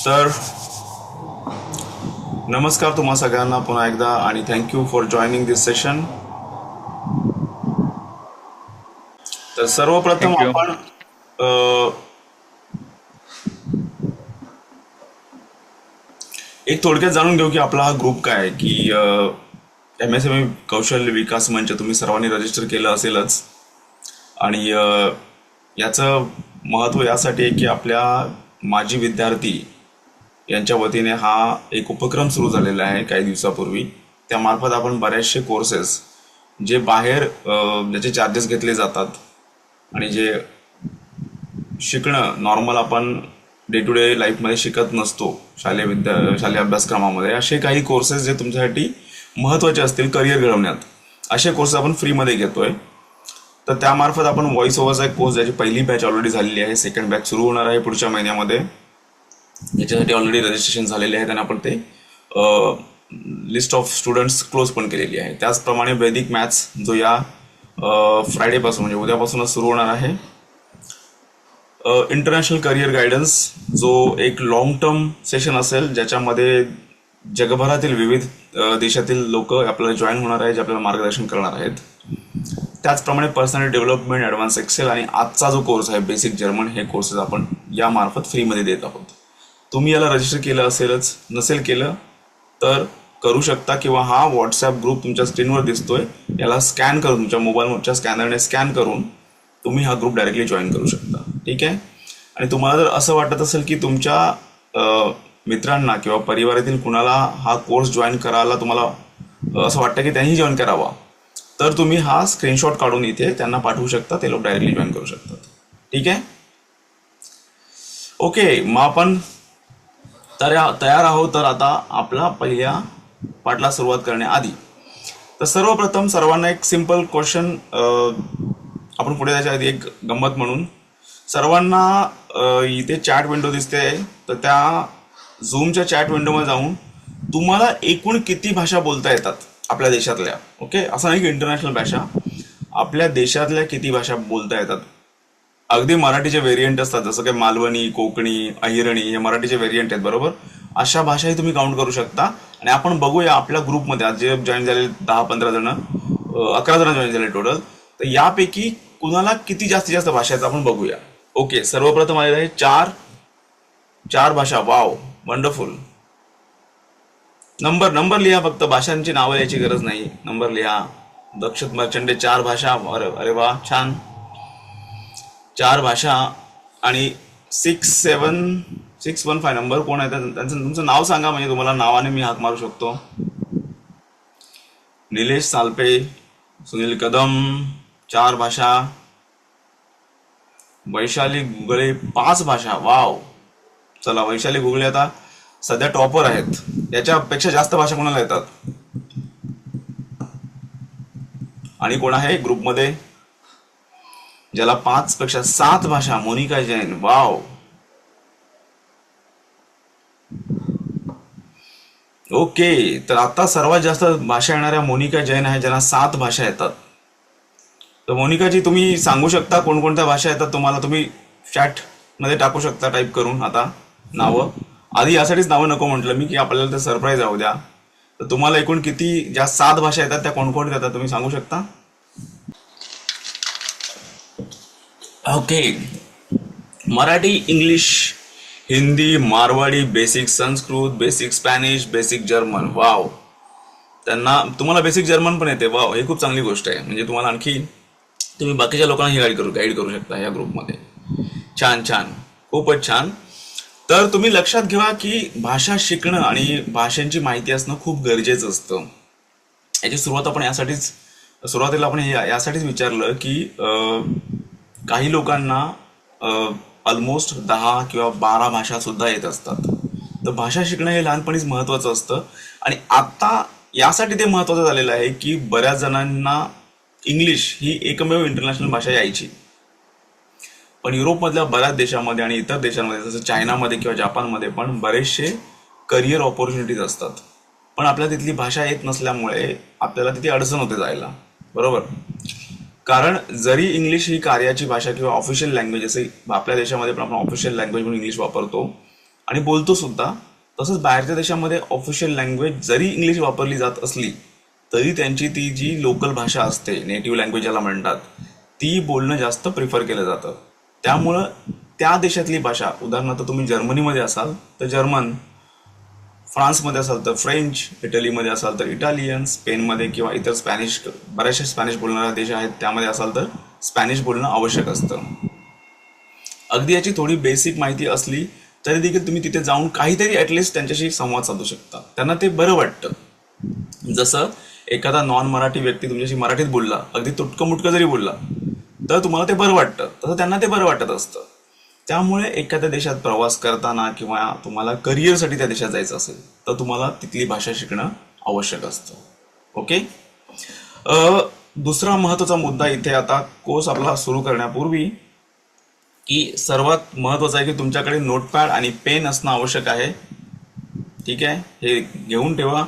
तर नमस्कार तुम्हा सगळ्यांना पुन्हा एकदा आणि thank you for joining this session. तर सर्वप्रथम थँक यू. आपण अ, एक थोडक्यात जाणून घेऊ की आपला हा ग्रुप काय आहे. की MSME कौशल्य विकास मंच तुम्ही सर्वांनी रजिस्टर केलं असेलच. आणि याचं महत्त्व यासाठी आहे की आपल्या माजी विद्यार्थी यांच्या वतीने हा एक उपक्रम सुरू झालेला आहे काही दिवसापूर्वी. त्यामार्फत आपण बरेचसे कोर्सेस जे बाहेर ज्याचे चार्जेस घेतले जातात आणि जे शिकणं नॉर्मल आपण डे टू डे लाईफमध्ये शिकत नसतो शालेय अभ्यासक्रमामध्ये, असे काही कोर्सेस जे तुमच्यासाठी महत्त्वाचे असतील करिअर घडवण्यात, असे कोर्सेस आपण फ्रीमध्ये घेतोय. तर त्यामार्फत आपण व्हॉइस ओव्हरचा एक कोर्स, ज्याची पहिली बॅच ऑलरेडी झालेली आहे, सेकंड बॅच सुरू होणार आहे पुढच्या महिन्यामध्ये. याच्यासाठी ऑलरेडी रजिस्ट्रेशन झालेले आहे आणि आपण ते लिस्ट ऑफ स्टुडंट्स क्लोज पण केलेली आहे. त्याचप्रमाणे वैदिक मॅथ्स जो या फ्रायडेपासून म्हणजे उद्यापासूनच सुरू होणार आहे. इंटरनॅशनल करिअर गायडन्स जो एक लॉंग टर्म सेशन असेल, ज्याच्यामध्ये जगभरातील विविध देशातील लोक आपल्याला जॉईन होणार आहे, जे आपल्याला मार्गदर्शन करणार आहेत. त्याचप्रमाणे पर्सनॅलिटी डेव्हलपमेंट, ॲडव्हान्स एक्सेल आणि आजचा जो कोर्स आहे बेसिक जर्मन, हे कोर्सेस आपण यामार्फत फ्रीमध्ये देत आहोत. तुम्ही याला रजिस्टर केलं असेलच, नसेल केलं तर करू शकता, किंवा हा व्हॉट्सॲप ग्रुप तुमच्या स्क्रीनवर दिसतोय, याला स्कॅन करून तुमच्या मोबाईलच्या स्कॅनरने स्कॅन करून तुम्ही हा ग्रुप डायरेक्टली जॉईन करू शकता. ठीक आहे. आणि तुम्हाला जर असं वाटत असेल की तुमच्या मित्रांना किंवा परिवारातील कुणाला हा कोर्स जॉईन करायला तुम्हाला असं वाटतं की त्यांनी जॉईन करावा, तर तुम्ही हा स्क्रीनशॉट काढून इथे त्यांना पाठवू शकता, ते लोक डायरेक्टली जॉईन करू शकतात. ठीक आहे. ओके, मग आपण तयार आहोत. तर आता आपला पहिल्या पाठला सुरुवात करण्याआधी तर सर्वप्रथम सर्वांना एक सिंपल क्वेश्चन, आपण पुढे जायच्या आधी एक गंमत म्हणून सर्वांना इथे चॅट विंडो दिसते, तर त्या झूमच्या चॅट विंडोमध्ये जाऊन तुम्हाला एकूण किती भाषा बोलता येतात आपल्या देशातल्या. ओके, असं नाही की इंटरनॅशनल भाषा, आपल्या देशातल्या किती भाषा बोलता येतात. अगदी मराठीचे व्हेरियंट असतात, जसं काही मालवणी, कोकणी, अहिरणी, हे मराठीचे व्हेरियंट आहेत बरोबर. अशा भाषाही तुम्ही काउंट करू शकता. आणि आपण बघूया आपल्या ग्रुपमध्ये आज जे जॉईन झाले 10-15 जण, 11 जण जॉईन झाले टोटल, तर यापैकी कुणाला किती जास्तीत जास्त भाषा आहेत आपण बघूया. ओके, सर्वप्रथम आलेलं आहे चार भाषा. Wow, wonderful. नंबर लिहा, फक्त भाषांची नावं लिहायची गरज नाही, नंबर लिहा. दक्षित मर्चंडे 4 भाषा. अरे वा, छान. 4 भाषा. आणि 615 नंबर कोण आहे त्यांचं तुमचं नाव सांगा, म्हणजे तुम्हाला नावाने मी हाक मारू शकतो. निलेश सालपे, सुनील कदम, 4 भाषा. वैशाली गुगळे 5 भाषा. वाव, चला, वैशाली गुगळे आता सध्या टॉपर आहेत. याच्यापेक्षा जास्त भाषा कोणाला येतात आणि कोण आहे ग्रुपमध्ये ज्याला 5 पेक्षा 7 भाषा? मोनिका जैन. Wow, okay. तर आता सर्वात जास्त भाषा येणाऱ्या मोनिका जैन आहे, ज्यांना 7 भाषा येतात. तर मोनिकाजी, तुम्ही सांगू शकता कोणकोणत्या भाषा येतात तुम्हाला? तुम्ही चॅट मध्ये टाकू शकता टाईप करून आता नावं. आधी यासाठीच नावं नको म्हटलं मी, की आपल्याला ते सरप्राईज राहू द्या. तर तुम्हाला एकूण किती, ज्या 7 भाषा येतात त्या कोणकोणत्या येतात तुम्ही सांगू शकता? Okay, Marathi, English, Hindi, Marwari, basic Sanskrit, basic Spanish, basic German. Wow, तुम्हाला बेसिक जर्मन पण येते. वाव, ही खूप चांगली गोष्ट आहे. म्हणजे तुम्हाला आणखी तुम्ही बाकीच्या लोकांना गाईड करू शकता या ग्रुपमध्ये. छान, खूपच छान. तर तुम्ही लक्षात घ्या की भाषा शिकणं आणि भाषांची माहिती असणं खूप गरजेचं असतं. याची सुरुवात आपण सुरुवातीला आपण यासाठीच विचारलं की काही लोकांना ऑलमोस्ट 10 किंवा 12 भाषा सुद्धा येत असतात. तर भाषा शिकणं हे लहानपणीच महत्त्वाचं असतं. आणि आता यासाठी ते महत्त्वाचं झालेलं आहे की बऱ्याच जणांना इंग्लिश ही एकमेव इंटरनॅशनल भाषा यायची, पण युरोपमधल्या बऱ्याच देशामध्ये आणि इतर देशांमध्ये जसं चायनामध्ये किंवा जपानमध्ये पण बरेचसे करिअर ऑपॉर्च्युनिटीज असतात. पण आपल्याला तिथली भाषा येत नसल्यामुळे आपल्याला तिथे अडचण होते जायला, बरोबर. कारण जरी इंग्लिश ही कार्याची भाषा किंवा ऑफिशियल लँग्वेज, असे आपल्या देशामध्ये पण आपण ऑफिशियल लँग्वेज म्हणून इंग्लिश वापरतो, आणि बोलतो सुद्धा. तसंच बाहेरच्या देशामध्ये ऑफिशियल लँग्वेज जरी इंग्लिश वापरली जात असली तरी त्यांची ती जी लोकल भाषा असते, नेटिव्ह लँग्वेज ज्याला म्हणतात, ती बोलणं जास्त प्रिफर केलं जातं. त्यामुळं त्या देशातली भाषा, उदाहरणार्थ तुम्ही जर्मनीमध्ये असाल तर जर्मन, फ्रान्समध्ये असाल तर फ्रेंच, इटलीमध्ये असाल तर इटालियन, स्पेनमध्ये किंवा इतर स्पॅनिश, बऱ्याचशा स्पॅनिश बोलणारे देश आहेत त्यामध्ये असाल तर स्पॅनिश बोलणं आवश्यक असतं. अगदी याची थोडी बेसिक माहिती असली तरी देखील तुम्ही तिथे जाऊन काहीतरी ॲटलिस्ट त्यांच्याशी संवाद साधू शकता. त्यांना ते बरं वाटतं. जसं एखादा नॉन मराठी व्यक्ती तुमच्याशी मराठीत बोलला, अगदी तुटकं मुटकं जरी बोलला तर तुम्हाला ते बरं वाटतं, तसं त्यांना ते बरं वाटत असतं. त्यामुळे एखाद्या देशात प्रवास करताना किंवा तुम्हाला करिअरसाठी त्या देशात जायचं असेल तर तुम्हाला तिथली भाषा शिकणं आवश्यक असतं. ओके. दुसरा महत्त्वाचा मुद्दा इथे आता कोर्स आपला सुरू करण्यापूर्वी की सर्वात महत्त्वाचं आहे की तुमच्याकडे नोटपॅड आणि पेन असणं आवश्यक आहे. ठीक आहे, हे घेऊन ठेवा,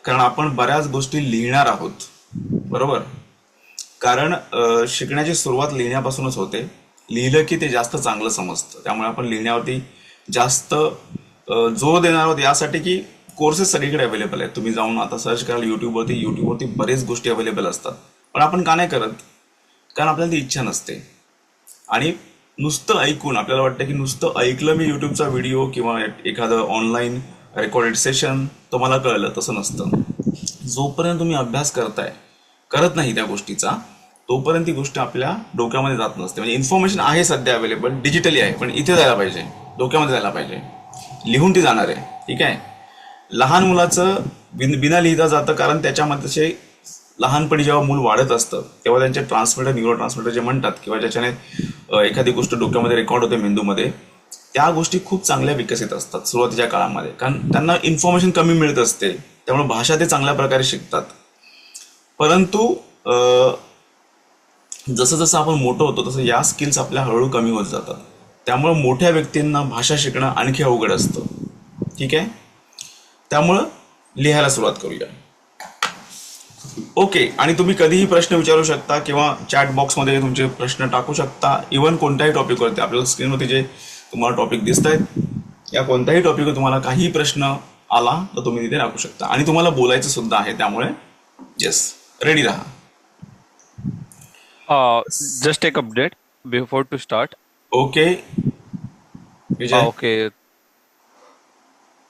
कारण आपण बऱ्याच गोष्टी लिहिणार आहोत. बरोबर. कारण शिकण्याची सुरुवात लिहिण्यापासूनच होते. लिहिलं की ते जास्त चांगलं समजतं. त्यामुळे आपण लिहिण्यावरती जास्त जोर देणार आहोत, यासाठी की कोर्सेस सगळीकडे अवेलेबल आहेत. तुम्ही जाऊन आता सर्च कराल यूट्यूबवरती बरेच गोष्टी अवेलेबल असतात. पण आपण का नाही करत? कारण आपल्याला ती इच्छा नसते. आणि नुसतं ऐकून आपल्याला वाटतं की नुसतं ऐकलं मी यूट्यूबचा व्हिडिओ किंवा एखादं ऑनलाईन रेकॉर्डेड सेशन तर मला कळलं, तसं नसतं. जोपर्यंत तुम्ही अभ्यास करत नाही त्या गोष्टीचा, तोपर्यंत ती गोष्ट आपल्या डोक्यामध्ये जात नसते. म्हणजे इन्फॉर्मेशन आहे सध्या अवेलेबल, डिजिटली आहे, पण इथे जायला पाहिजे, डोक्यामध्ये जायला पाहिजे, लिहून ती जाणार आहे. ठीक आहे. लहान मुलाचं बिना लिहिता जातं, कारण त्याच्यामध्ये लहानपणी जेव्हा मूल वाढत असतं तेव्हा त्यांचे ट्रान्समीटर, न्यूरो ट्रान्समीटर जे म्हणतात, किंवा ज्याच्याने एखादी गोष्ट डोक्यामध्ये रेकॉर्ड होते मेंदूमध्ये, त्या गोष्टी खूप चांगल्या विकसित असतात सुरुवातीच्या काळामध्ये, कारण त्यांना इन्फॉर्मेशन कमी मिळत असते. त्यामुळे भाषा ते चांगल्या प्रकारे शिकतात. परंतु जसं जसं आपण मोठं होतो तसं या स्किल्स आपल्या हळूहळू कमी होत जातात. त्यामुळं मोठ्या व्यक्तींना भाषा शिकणं आणखी अवघड असतं. ठीक आहे. त्यामुळं लिहायला सुरुवात करूया. ओके. आणि तुम्ही कधीही प्रश्न विचारू शकता किंवा चॅट बॉक्समध्ये तुमचे प्रश्न टाकू शकता. इव्हन कोणत्याही टॉपिकवरती, आपल्याला स्क्रीनवरती जे तुम्हाला टॉपिक दिसत आहेत, या कोणत्याही टॉपिकवर तुम्हाला काही प्रश्न आला तर तुम्ही तिथे टाकू शकता. आणि तुम्हाला बोलायचं सुद्धा आहे, त्यामुळे येस, रेडी राहा. Just take update before to start. Okay Vijay. Okay.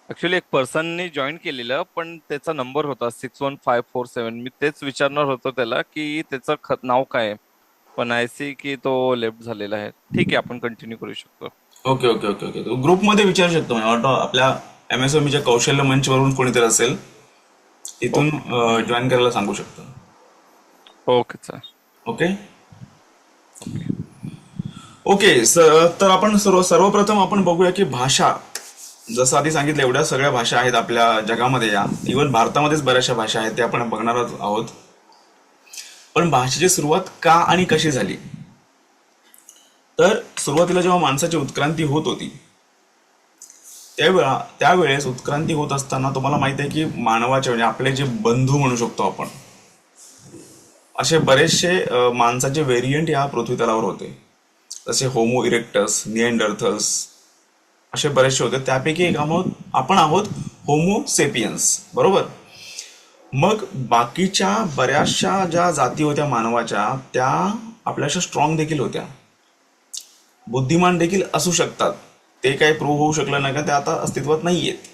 Actually एक पर्सननी जॉईन केलेलं, पण त्याचा नंबर होता 61547. मी तेच विचारणार होतो त्याला की त्याचं नाव काय आहे, पण आय सी की तो लेफ्ट झालेला आहे. ठीक आहे, आपण कंटिन्यू करू शकतो. Okay okay okay okay. ग्रुपमध्ये विचारू शकतो. म्हणजे आपल्या MSMEच्या कौशल्य मंचवरून कोणीतरी असेल, तिथून जॉईन करायला सांगू शकतो. Okay sir. Okay okay. तर आपण सर्वप्रथम आपण बघूया की भाषा, जसं आधी सांगितलं, एवढ्या सगळ्या भाषा आहेत आपल्या जगामध्ये. या इव्हन भारतामध्येच बऱ्याचशा भाषा आहेत, ते आपण बघणार आहोत. पण भाषेची सुरुवात का आणि कशी झाली? तर सुरुवातीला जेव्हा माणसाची उत्क्रांती होत होती त्यावेळेस उत्क्रांती होत असताना तुम्हाला माहिती आहे की मानवाचे, म्हणजे आपले जे बंधू म्हणू शकतो आपण, असे बरेचसे माणसाचे व्हेरियंट या पृथ्वी तलावर होते. जसे होमो इरेक्टस, निएंडरथल्स, असे बरेचसे होते. त्यापैकी एक आपण आहोत होमो सेपियन्स. बरोबर. मग बाकीच्या बऱ्याचशा ज्या जाती होत्या मानवाच्या, त्या आपल्याशी स्ट्रॉंग देखील होत्या, बुद्धिमान देखील असू शकतात. ते काही प्रूव्ह होऊ शकलं नाही का, ते आता अस्तित्वात नाही आहेत.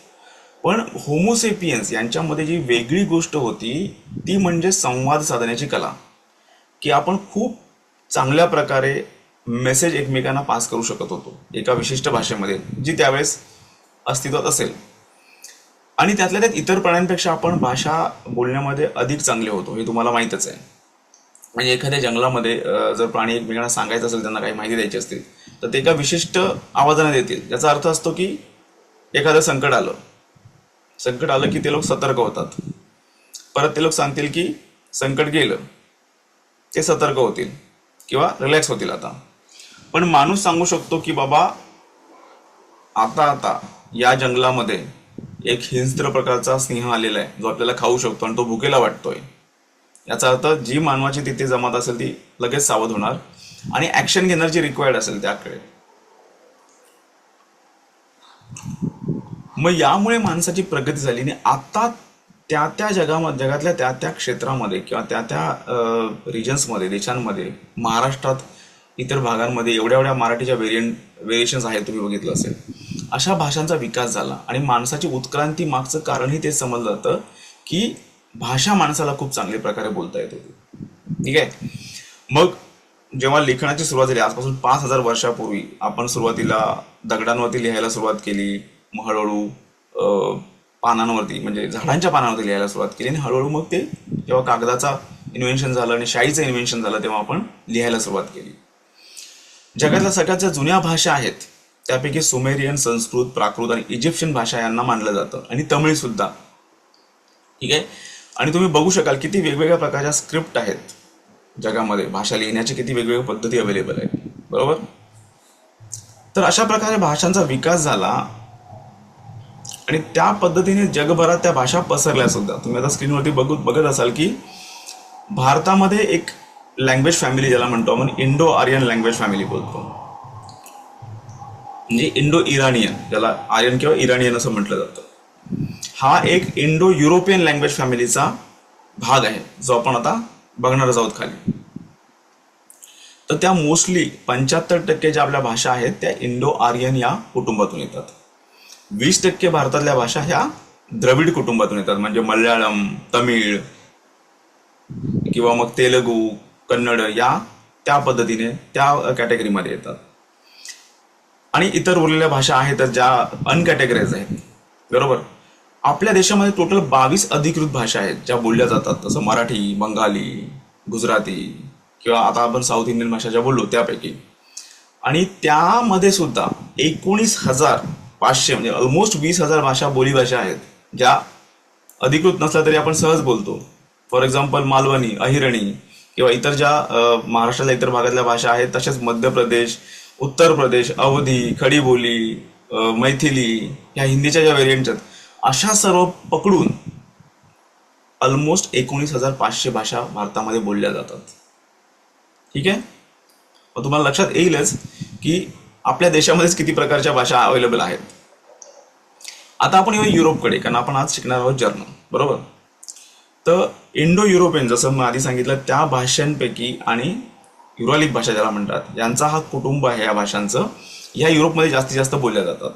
पण होमोसेपियन्स यांच्यामध्ये जी वेगळी गोष्ट होती ती म्हणजे संवाद साधण्याची कला, की आपण खूप चांगल्या प्रकारे मेसेज एकमेकांना पास करू शकत होतो एका विशिष्ट भाषेमध्ये, जी त्यावेळेस अस्तित्वात असेल. आणि त्यातल्या त्यात इतर प्राण्यांपेक्षा आपण भाषा बोलण्यामध्ये अधिक चांगले होतो, हे तुम्हाला माहीतच आहे. म्हणजे एखाद्या जंगलामध्ये जर प्राणी एकमेकांना सांगायचं असेल, त्यांना काही माहिती द्यायची असतील, तर ते एका विशिष्ट आवाजाने देतील. याचा अर्थ असतो की एखादं संकट आलं की ते लोक सतर्क होतात. परत ते लोक सांगतील की संकट गेलं, ते सतर्क होतील किंवा रिलॅक्स होतील आता. पण माणूस सांगू शकतो की बाबा आता या जंगलामध्ये एक हिंस्त्र प्रकारचा सिंह आलेला आहे, जो आपल्याला खाऊ शकतो आणि तो भुकेला वाटतोय. याचा अर्थ जी मानवाची तिथे जमात असेल ती लगेच सावध होणार आणि ऍक्शन घेणार जी रिक्वायर्ड असेल त्याकडे. मग यामुळे माणसाची प्रगती झाली आणि आता त्या त्या जगातल्या त्या त्या क्षेत्रामध्ये किंवा त्या त्या रिजन्समध्ये, देशांमध्ये, महाराष्ट्रात, इतर भागांमध्ये एवढ्या एवढ्या मराठीच्या व्हेरिएशन्स आहेत, तुम्ही बघितलं असेल. अशा भाषांचा विकास झाला आणि माणसाची उत्क्रांती मागचं कारणही तेच समजलं जातं की भाषा माणसाला खूप चांगल्या प्रकारे बोलता येत होती. ठीक आहे. मग जेव्हा लेखनाची सुरुवात झाली आजपासून 5,000 वर्षापूर्वी, आपण सुरुवातीला दगडांवरती लिहायला सुरुवात केली, मग हळूहळू पानांवरती म्हणजे झाडांच्या पानांवरती लिहायला सुरुवात केली आणि हळूहळू मग ते जेव्हा कागदाचा इन्व्हेन्शन झालं आणि शाईचं इन्व्हेन्शन झालं तेव्हा आपण लिहायला सुरुवात केली. जगातल्या सगळ्यात ज्या जुन्या भाषा आहेत त्यापैकी सुमेरियन, संस्कृत, प्राकृत आणि इजिप्शियन भाषा यांना मानलं जातं आणि तमिळ सुद्धा. ठीक आहे. आणि तुम्ही बघू शकाल किती वेगवेगळ्या प्रकारच्या स्क्रिप्ट आहेत जगामध्ये, भाषा लिहिण्याच्या किती वेगवेगळ्या पद्धती अवेलेबल आहेत. बरोबर. तर अशा प्रकारे भाषांचा विकास झाला आणि त्या पद्धतीने जगभरात त्या भाषा पसरल्या सुद्धा. तुम्ही आता स्क्रीनवरती बघत असाल की भारतामध्ये एक लँग्वेज फॅमिली ज्याला म्हणतो आपण इंडो आर्यन लँग्वेज फॅमिली बोलतो, म्हणजे इंडो इराणियन, ज्याला आर्यन किंवा इराणियन असं म्हटलं जातं. हा एक इंडो युरोपियन लँग्वेज फॅमिलीचा भाग आहे जो आपण आता बघणारच आहोत खाली. तर त्या मोस्टली 75% ज्या आपल्या भाषा आहेत त्या इंडो आर्यन या कुटुंबातून येतात. 20% भारतातल्या भाषा ह्या द्रविड कुटुंबातून येतात, म्हणजे मल्याळम, तमिळ किंवा मग तेलुगू, कन्नड या त्या पद्धतीने त्या कॅटेगरीमध्ये येतात. आणि इतर उरलेल्या भाषा आहेत ज्या अनकॅटेगराइज आहेत. बरोबर. आपल्या देशामध्ये टोटल 22 अधिकृत भाषा आहेत ज्या बोलल्या जातात, तसं मराठी, बंगाली, गुजराती किंवा आता आपण साऊथ इंडियन भाषा ज्या बोललो त्यापैकी. आणि त्यामध्ये सुद्धा 19,500 म्हणजे ऑलमोस्ट 20,000 भाषा बोलीभाषा आहेत ज्या अधिकृत नसल्या तरी आपण सहज बोलतो. फॉर एक्झाम्पल मालवणी, अहिरणी किंवा इतर ज्या महाराष्ट्राच्या इतर भागातल्या भाषा आहेत, तसेच मध्य प्रदेश, उत्तर प्रदेश, अवधी, खडी बोली, मैथिली ह्या हिंदीच्या ज्या व्हेरियंट्स आहेत, अशा सर्व पकडून ऑलमोस्ट 19,500 भाषा भारतामध्ये बोलल्या जातात. ठीक आहे. मग तुम्हाला लक्षात येईलच की आपल्या देशामध्येच किती प्रकारच्या भाषा अवेलेबल आहेत. आता आपण येऊ युरोपकडे, कारण आपण आज शिकणार आहोत जर्मन. बरोबर. तर इंडो युरोपियन, जसं मी आधी सांगितलं, त्या भाषांपैकी आणि युरालिक भाषा ज्याला म्हणतात, यांचा हा कुटुंब आहे या भाषांचं. ह्या युरोपमध्ये जास्तीत जास्त बोलल्या जातात.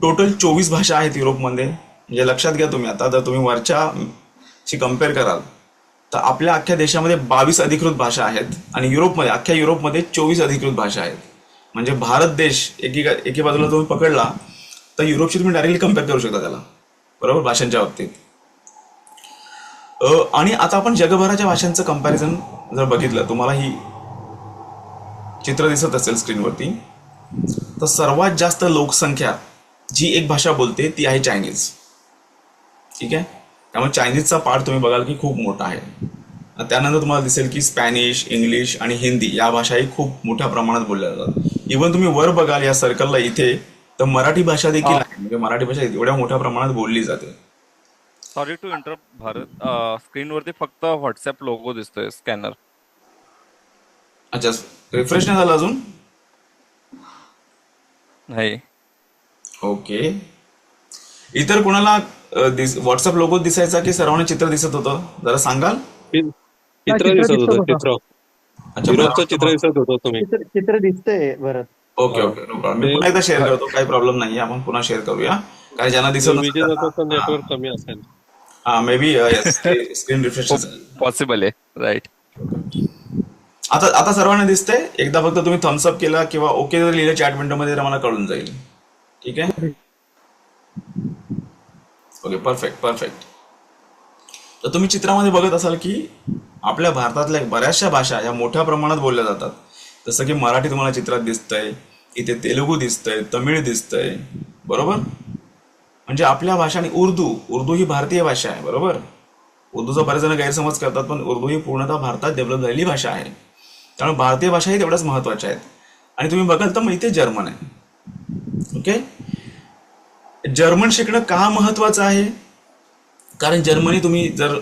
टोटल 24 भाषा आहेत युरोपमध्ये. म्हणजे लक्षात घ्या तुम्ही, आता जर तुम्ही वरच्याशी कम्पेअर कराल तर आपल्या अख्ख्या देशामध्ये 22 अधिकृत भाषा आहेत आणि युरोपमध्ये, अख्ख्या युरोपमध्ये 24 अधिकृत भाषा आहेत. म्हणजे भारत देश एकी बाजूला तुम्ही पकडला तर युरोपशी तुम्ही डायरेक्टली कम्पेअर करू शकता त्याला. बरोबर. भाषांच्या बाबतीत. आणि आता आपण जगभराच्या भाषांचं कंपॅरिझन जर बघितलं, तुम्हाला ही चित्र दिसत असेल स्क्रीनवरती, तर सर्वात जास्त लोकसंख्या जी एक भाषा बोलते ती आहे चायनीज. ठीक आहे. त्यामुळे चायनीजचा पार्ट तुम्ही बघाल की खूप मोठा आहे. त्यानंतर तुम्हाला दिसेल की स्पॅनिश, इंग्लिश आणि हिंदी या भाषाही खूप मोठ्या प्रमाणात बोलल्या जातात. इव्हन तुम्ही वर बघाल या सर्कलला इथे, तर मराठी भाषा देखील आहे. म्हणजे मराठी भाषा एवढ्या मोठ्या प्रमाणात बोलली जाते. सॉरी टू इंटरप्ट भारत, स्क्रीनवरती फक्त व्हॉट्सअप लोगो दिसतोय, स्कॅनर. अच्छा. रिफ्रेश नाही झालं अजून? नाही. ओके. इतर कोणाला व्हॉट्सअप लोगो दिसायचा की सर्वांना चित्र दिसत होतं, जरा सांगाल? चित्र दिसत होतं. चित्र अच्छा. युरोपचं चित्र दिसत होतं तुम्ही. चित्र दिसतंय Bharat. Okay okay. No problem. मी पुन्हा एकदा शेअर करतो, काही प्रॉब्लेम नाही. आपण पुन्हा शेअर करूया. काही ज्यांना दिसत विजेचं नेटवर्क कमी असेल. हा, may be screen refresh. Possible आहे. राईट. आता सर्वांना दिसतंय. एकदा फक्त तुम्ही थम्सअप केला किंवा ओके जर लिहिलं चॅट विंडोमध्ये तर मला कळून जाईल. ठीक आहे. ओके. Perfect perfect. तर तुम्ही चित्रामध्ये बघत असाल की आपल्या भारतातल्या बऱ्याचशा भाषा या मोठ्या प्रमाणात बोलल्या जातात. जसं की मराठी तुम्हाला चित्रात दिसतंय, इथे तेलुगू दिसतंय, तमिळ दिसतंय. बरोबर. म्हणजे आपल्या भाषा. आणि उर्दू ही भारतीय भाषा आहे. बरोबर. उर्दूचा बरेच जण गैरसमज करतात, पण उर्दू ही पूर्णतः भारतात डेव्हलप झालेली भाषा आहे. त्यामुळे भारतीय भाषाही तेवढ्याच महत्वाच्या आहेत. आणि तुम्ही बघाल तर मग इथे जर्मन आहे. ओके. जर्मन शिकणं का महत्वाचं आहे? कारण जर्मनी, तुम्ही जर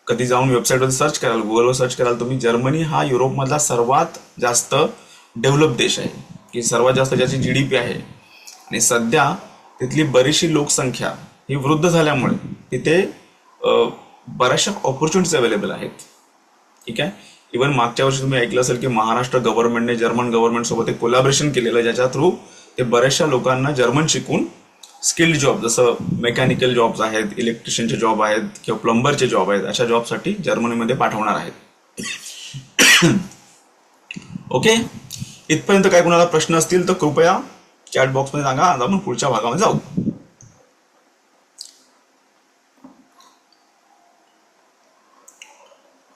कधी जाऊन वेबसाईटवर सर्च कराल, गुगलवर सर्च कराल, तुम्ही जर्मनी हा युरोपमधला सर्वात जास्त डेव्हलप देश आहे, की सर्वात जास्त ज्याची GDP आहे. आणि सध्या तिथली बरीचशी लोकसंख्या ही वृद्ध झाल्यामुळे तिथे बऱ्याचशा ऑपॉर्च्युनिटीज अवेलेबल आहेत. ठीक आहे. इव्हन मागच्या वर्षी तुम्ही ऐकलं असेल की महाराष्ट्र गव्हर्नमेंटने जर्मन गव्हर्नमेंट सोबत एक कोलॅबरेशन केलेलं, ज्याच्या थ्रू ते बऱ्याचशा लोकांना जर्मन शिकून स्किल्ड जॉब, जसं मेकॅनिकल जॉब्स आहेत, इलेक्ट्रिशियनचे जॉब आहेत किंवा प्लंबरचे जॉब आहेत, अशा जॉबसाठी जर्मनीमध्ये पाठवणार आहेत. ओके. इथपर्यंत काय कुणाला प्रश्न असतील तर कृपया चॅट बॉक्समध्ये सांगा. आज आपण पुढच्या भागामध्ये जाऊ.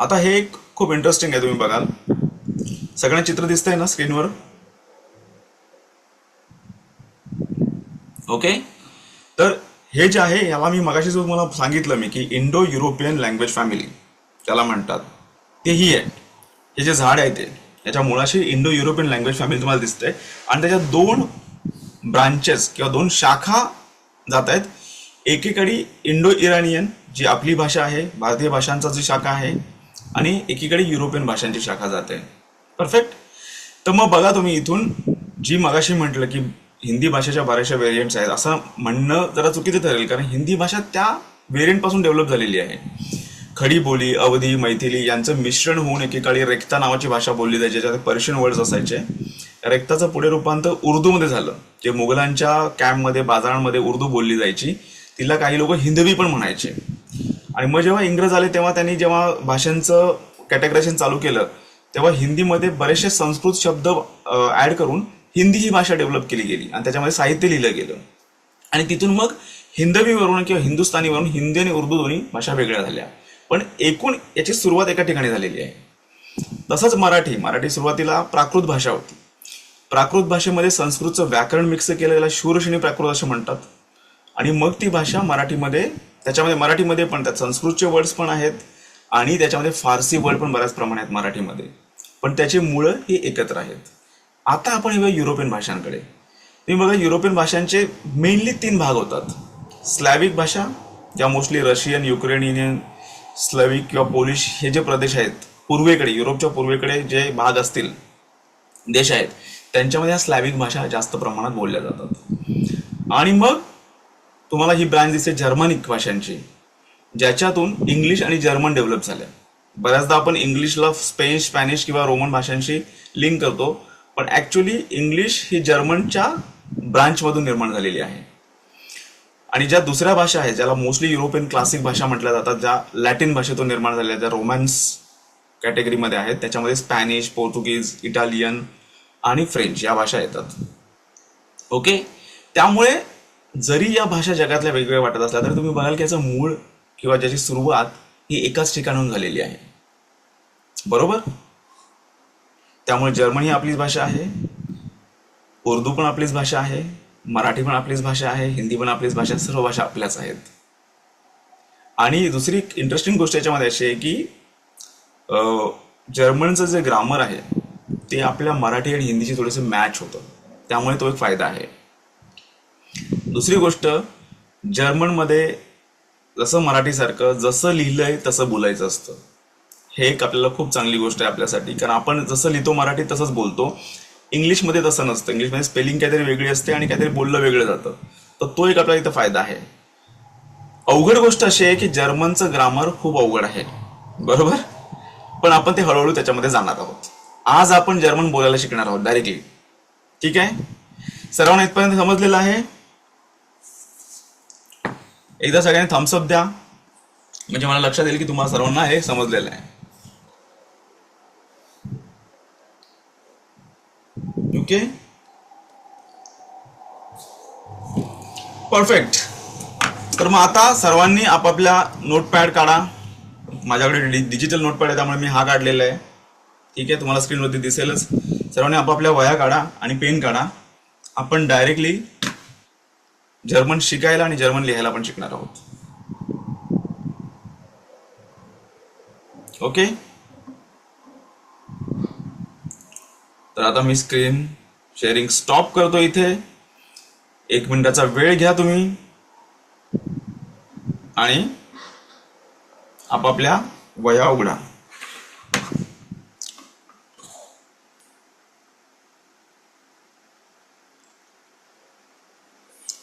आता हे एक खूप इंटरेस्टिंग आहे. तुम्ही बघाल सगळ्यांना चित्र दिसतंय ना स्क्रीनवर. ओके. तर हे जे आहे याला मी मगाशी जो मला सांगितलं मी की इंडो युरोपियन लँग्वेज फॅमिली त्याला म्हणतात, ते ही आहे. हे जे झाड आहे ते याच्या मुळाशी इंडो युरोपियन लँग्वेज फॅमिली तुम्हाला दिसते आणि त्याच्या दोन ब्रांचेस किंवा दोन शाखा जात आहेत. एकीकडे इंडो इराणियन जी आपली भाषा आहे, भारतीय भाषांचा जी शाखा आहे, आणि एकीकडे युरोपियन भाषांची शाखा जाते. परफेक्ट. तर मग बघा तुम्ही इथून जी मगाशी म्हटलं की हिंदी भाषेच्या बऱ्याचशा व्हेरियंट्स आहेत, असं म्हणणं जरा चुकीचं ठरेल, कारण हिंदी भाषा त्या व्हेरियंट पासून डेव्हलप झालेली आहे. खडी बोली, अवधी, मैथिली यांचं मिश्रण होऊन एकेकाळी रेख्ता नावाची भाषा बोलली जायची, ज्याच्यात पर्शियन वर्ड्स असायचे. रेख्ताचं पुढे रूपांतर उर्दूमध्ये झालं, जे मुघलांच्या कॅम्पमध्ये बाजारांमध्ये उर्दू बोलली जायची, तिला काही लोक हिंदवी पण म्हणायचे. आणि मग जेव्हा इंग्रज आले तेव्हा त्यांनी जेव्हा भाषांचं कॅटेगरायझेशन चालू केलं तेव्हा हिंदीमध्ये बरेचसे संस्कृत शब्द ऍड करून हिंदी ही भाषा डेव्हलप केली गेली आणि त्याच्यामध्ये साहित्य लिहिलं गेलं. आणि तिथून मग हिंदवीवरून किंवा हिंदुस्थानीवरून हिंदी आणि उर्दू दोन्ही भाषा वेगळ्या झाल्या. पण एकूण याची सुरुवात एका ठिकाणी झालेली आहे. तसंच मराठी सुरुवातीला प्राकृत भाषा होती. प्राकृत भाषेमध्ये संस्कृतचं व्याकरण मिक्स केलं, त्याला शूरशिणी प्राकृत असं म्हणतात. आणि मग ती भाषा मराठीमध्ये, त्याच्यामध्ये मराठीमध्ये पण त्यात संस्कृतचे वर्ड्स पण आहेत आणि त्याच्यामध्ये फारसी वर्ड पण बऱ्याच प्रमाणात आहेत मराठीमध्ये, पण त्याची मुळं ही एकत्र आहेत. आता आपण येऊया युरोपियन भाषांकडे. तुम्ही बघा युरोपियन भाषांचे मेनली 3 भाग होतात. स्लॅविक भाषा, ज्या मोस्टली रशियन, युक्रेनियन, स्लॅविक किंवा पोलिश हे जे प्रदेश आहेत पूर्वेकडे, युरोपच्या पूर्वेकडे जे भाग असतील, देश आहेत, त्यांच्यामध्ये ह्या स्लॅविक भाषा जास्त प्रमाणात बोलल्या जातात. आणि मग तुम्हाला ही ब्रांच दिसते जर्मनिक भाषांची, ज्याच्यातून इंग्लिश आणि जर्मन डेव्हलप झाल्या. बऱ्याचदा आपण इंग्लिशला स्पॅनिश किंवा रोमन भाषांशी लिंक करतो, पण ऍक्च्युली इंग्लिश ही जर्मनच्या ब्रांचमधून निर्माण झालेली आहे. आणि ज्या दुसऱ्या भाषा आहेत, ज्याला मोस्टली युरोपियन क्लासिक भाषा म्हटल्या जातात, ज्या लॅटिन भाषेतून निर्माण झालेल्या, ज्या रोमॅन्स कॅटेगरीमध्ये आहेत, त्याच्यामध्ये स्पॅनिश, पोर्तुगीज, इटालियन आणि फ्रेंच या भाषा येतात. ओके. त्यामुळे जरी या भाषा जगातल्या वेगवेगळ्या वाटत असल्या तरी तुम्ही बघाल की याचं मूळ किंवा ज्याची सुरुवात ही एकाच ठिकाणाहून झालेली आहे. बरोबर. त्यामुळे जर्मन ही आपलीच भाषा आहे, उर्दू पण आपलीच भाषा आहे, मराठी पण आपलीच भाषा आहे, हिंदी पण आपलीच भाषा, सर्व भाषा आपल्याच आहेत. आणि दुसरी इंटरेस्टिंग गोष्ट याच्यामध्ये अशी आहे की जर्मनचं जे ग्रामर आहे ते आपल्या मराठी आणि हिंदीशी थोडंसं मॅच होतं, त्यामुळे तो एक फायदा आहे. दुसरी गोष्ट, जर्मनमध्ये जसं मराठीसारखं जसं लिहिलंय तसं बोलायचं असतं. हे एक आपल्याला खूप चांगली गोष्ट आहे आपल्यासाठी, कारण आपण जसं लिहितो मराठी तसंच बोलतो. इंग्लिशमध्ये तसं नसतं. इंग्लिशमध्ये स्पेलिंग काहीतरी वेगळी असते आणि काहीतरी बोललं वेगळं जातं. तर तो एक आपल्याला इथं फायदा आहे. अवघड गोष्ट अशी आहे की जर्मनचं ग्रामर खूप अवघड आहे. बरोबर. पण आपण ते हळूहळू त्याच्यामध्ये जाणार आहोत. आज आपण जर्मन बोलायला शिकणार आहोत डायरेक्टली. ठीक आहे. सर्वांना इथपर्यंत समजलेलं आहे. एकदा सगळ्यांनी थम्सअप द्या, म्हणजे मला लक्षात येईल की तुम्हाला सर्वांना हे समजलेलं आहे. ओके. परफेक्ट. तर मग आता सर्वांनी आपापल्या नोटपॅड काढा. माझ्याकडे डिजिटल नोटपॅड आहे त्यामुळे मी हा काढलेला आहे. ठीक आहे. तुम्हाला स्क्रीनवरती दिसेलच. सर्वांनी आपापल्या वह्या काढा आणि पेन काढा. आपण डायरेक्टली जर्मन शिकायला आणि जर्मन लिहायला पण शिकणार आहोत. ओके. तर आता मी स्क्रीन शेअरिंग स्टॉप करतो इथे. 1 मिनिटाचा वेळ घ्या तुम्ही आणि आपापल्या वह्या उघडा.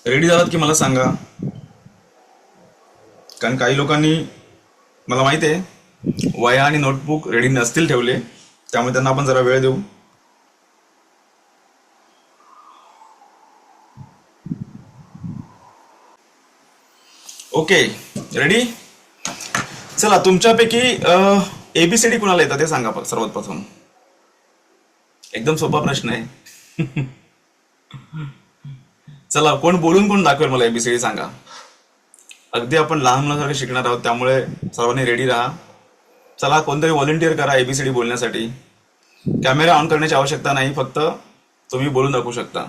रेडी झालात की मला सांगा, कारण काही लोकांनी, मला माहिती आहे, वह्या आणि नोटबुक रेडी नसतील ठेवले, त्यामुळे त्यांना आपण जरा वेळ देऊ. Okay, ready? चला, तुमच्यापैकी एबीसीडी कुणाला येतं ते सांगा सर्वात प्रथम. एकदम सोपा प्रश्न आहे. चला, कोण बोलून कोण दाखवेल मला एबीसीडी सांगा. अगदी आपण लहान मुलांसारखे शिकणार आहोत, त्यामुळे सर्वांनी रेडी राहा. चला, कोणतरी व्हॉलंटिअर करा एबीसीडी बोलण्यासाठी. कॅमेरा ऑन करण्याची आवश्यकता नाही, फक्त तुम्ही बोलून दाखवू शकता.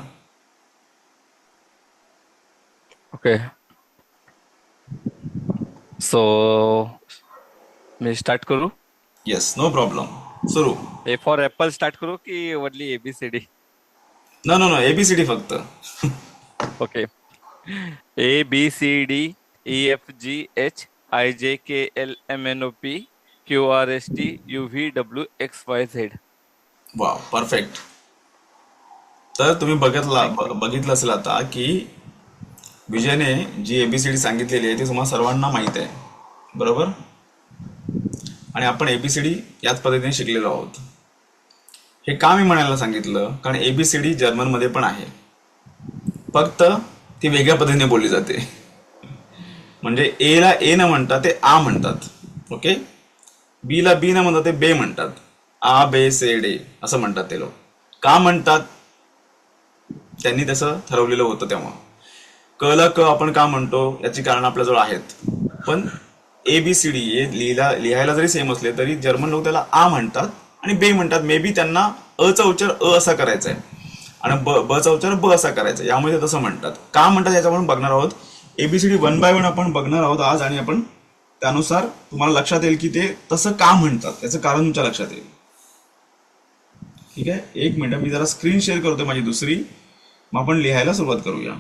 ओके, सो मी स्टार्ट करू. Yes, no problem. सुरू. ए फॉर ऍपल स्टार्ट करू की वडली ABCD? No no no, ABCD फक्त. Okay, A B C D E F G H I J K L M N O P Q R S T U V W X Y Z. वा, perfect. तर तुम्ही बघितलं असेल आता की विजयने जी ABCD सांगितलेली आहे ती तुम्हाला सर्वांना माहित आहे, बरोबर? आणि आपण एबीसीडी याच पद्धतीने शिकलेलो आहोत. हे का मी म्हणायला सांगितलं, कारण एबीसीडी जर्मनमध्ये पण आहे, फक्त ती वेगळ्या पद्धतीने बोलली जाते. म्हणजे ए ला ए न म्हणता ते आ म्हणतात. ओके, बी ला बी न म्हणता ते बे म्हणतात. आ बे से डे असं म्हणतात ते लोक. का म्हणतात? त्यांनी तसं ठरवलेलं होतं तेव्हा. क ला क आपण का म्हणतो याची कारण आपल्याजवळ आहेत, पण एबीसीडी हे लिहायला जरी सेम असले तरी जर्मन लोक त्याला आ म्हणतात आणि बे म्हणतात. मे बी त्यांना अ चा उच्चार अ असा करायचा आहे आणि ब चा उच्चार ब असा करायचा आहे, यामुळे ते तसं म्हणतात. का म्हणतात याचं आपण बघणार आहोत. एबीसीडी 1 बाय 1 आपण बघणार आहोत आज, आणि आपण त्यानुसार तुम्हाला लक्षात येईल की ते तसं का म्हणतात, याचं कारण तुमच्या लक्षात येईल. ठीक आहे, एक मिनिट, मी जरा स्क्रीन शेअर करतोय माझी दुसरी, मग आपण लिहायला सुरुवात करूया.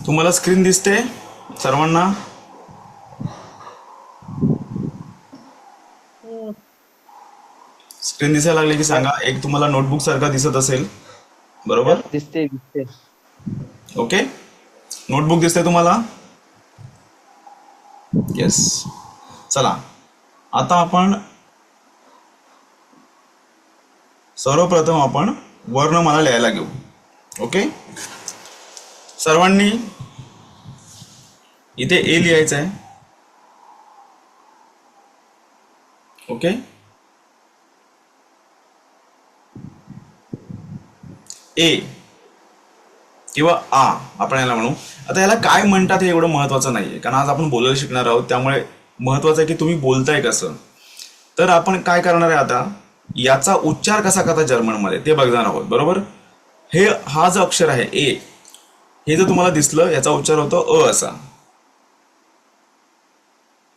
तुम्हाला स्क्रीन दिसते सर्वांना? स्क्रीन दिसायला लागली की सांगा. एक तुम्हाला नोटबुक सारखा दिसत असेल, बरोबर? दिसते दिसते. ओके, नोटबुक दिसते तुम्हाला? येस. चला, आता आपण सर्वप्रथम आपण वर्णमाला लिहायला घेऊ. ओके, सर्वांनी इथे ए लिहायचं आहे. ओके, ए किंवा आ आपण याला म्हणू. आता याला काय म्हणतात हे एवढं महत्वाचं नाहीये, कारण आज आपण बोलायला शिकणार आहोत, त्यामुळे महत्वाचं आहे की तुम्ही बोलताय कसं. तर आपण काय करणार आहे आता, याचा उच्चार कसा करता जर्मनमध्ये ते बघणार आहोत, बरोबर? हा जो अक्षर आहे ए, हे जर तुम्हाला दिसलं, याचा उच्चार होतो अ असा.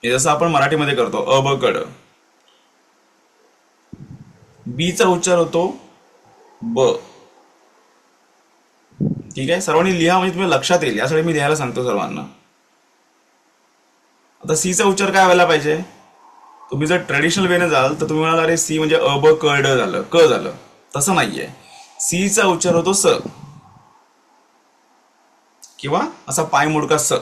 हे जसं आपण मराठीमध्ये करतो अ ब कड. बी चा उच्चार होतो ब. ठीक आहे, सर्वांनी लिहा म्हणजे तुम्ही लक्षात येईल, यासाठी मी लिहायला सांगतो सर्वांना. आता सी चा उच्चार काय व्हायला पाहिजे? तुम्ही जर ट्रेडिशनल वेने जाल तर तुम्ही म्हणाल अरे सी म्हणजे अ ब क ड झालं, क झालं. तसं नाहीये. सी चा उच्चार होतो स, किंवा असा पाय मोडका स.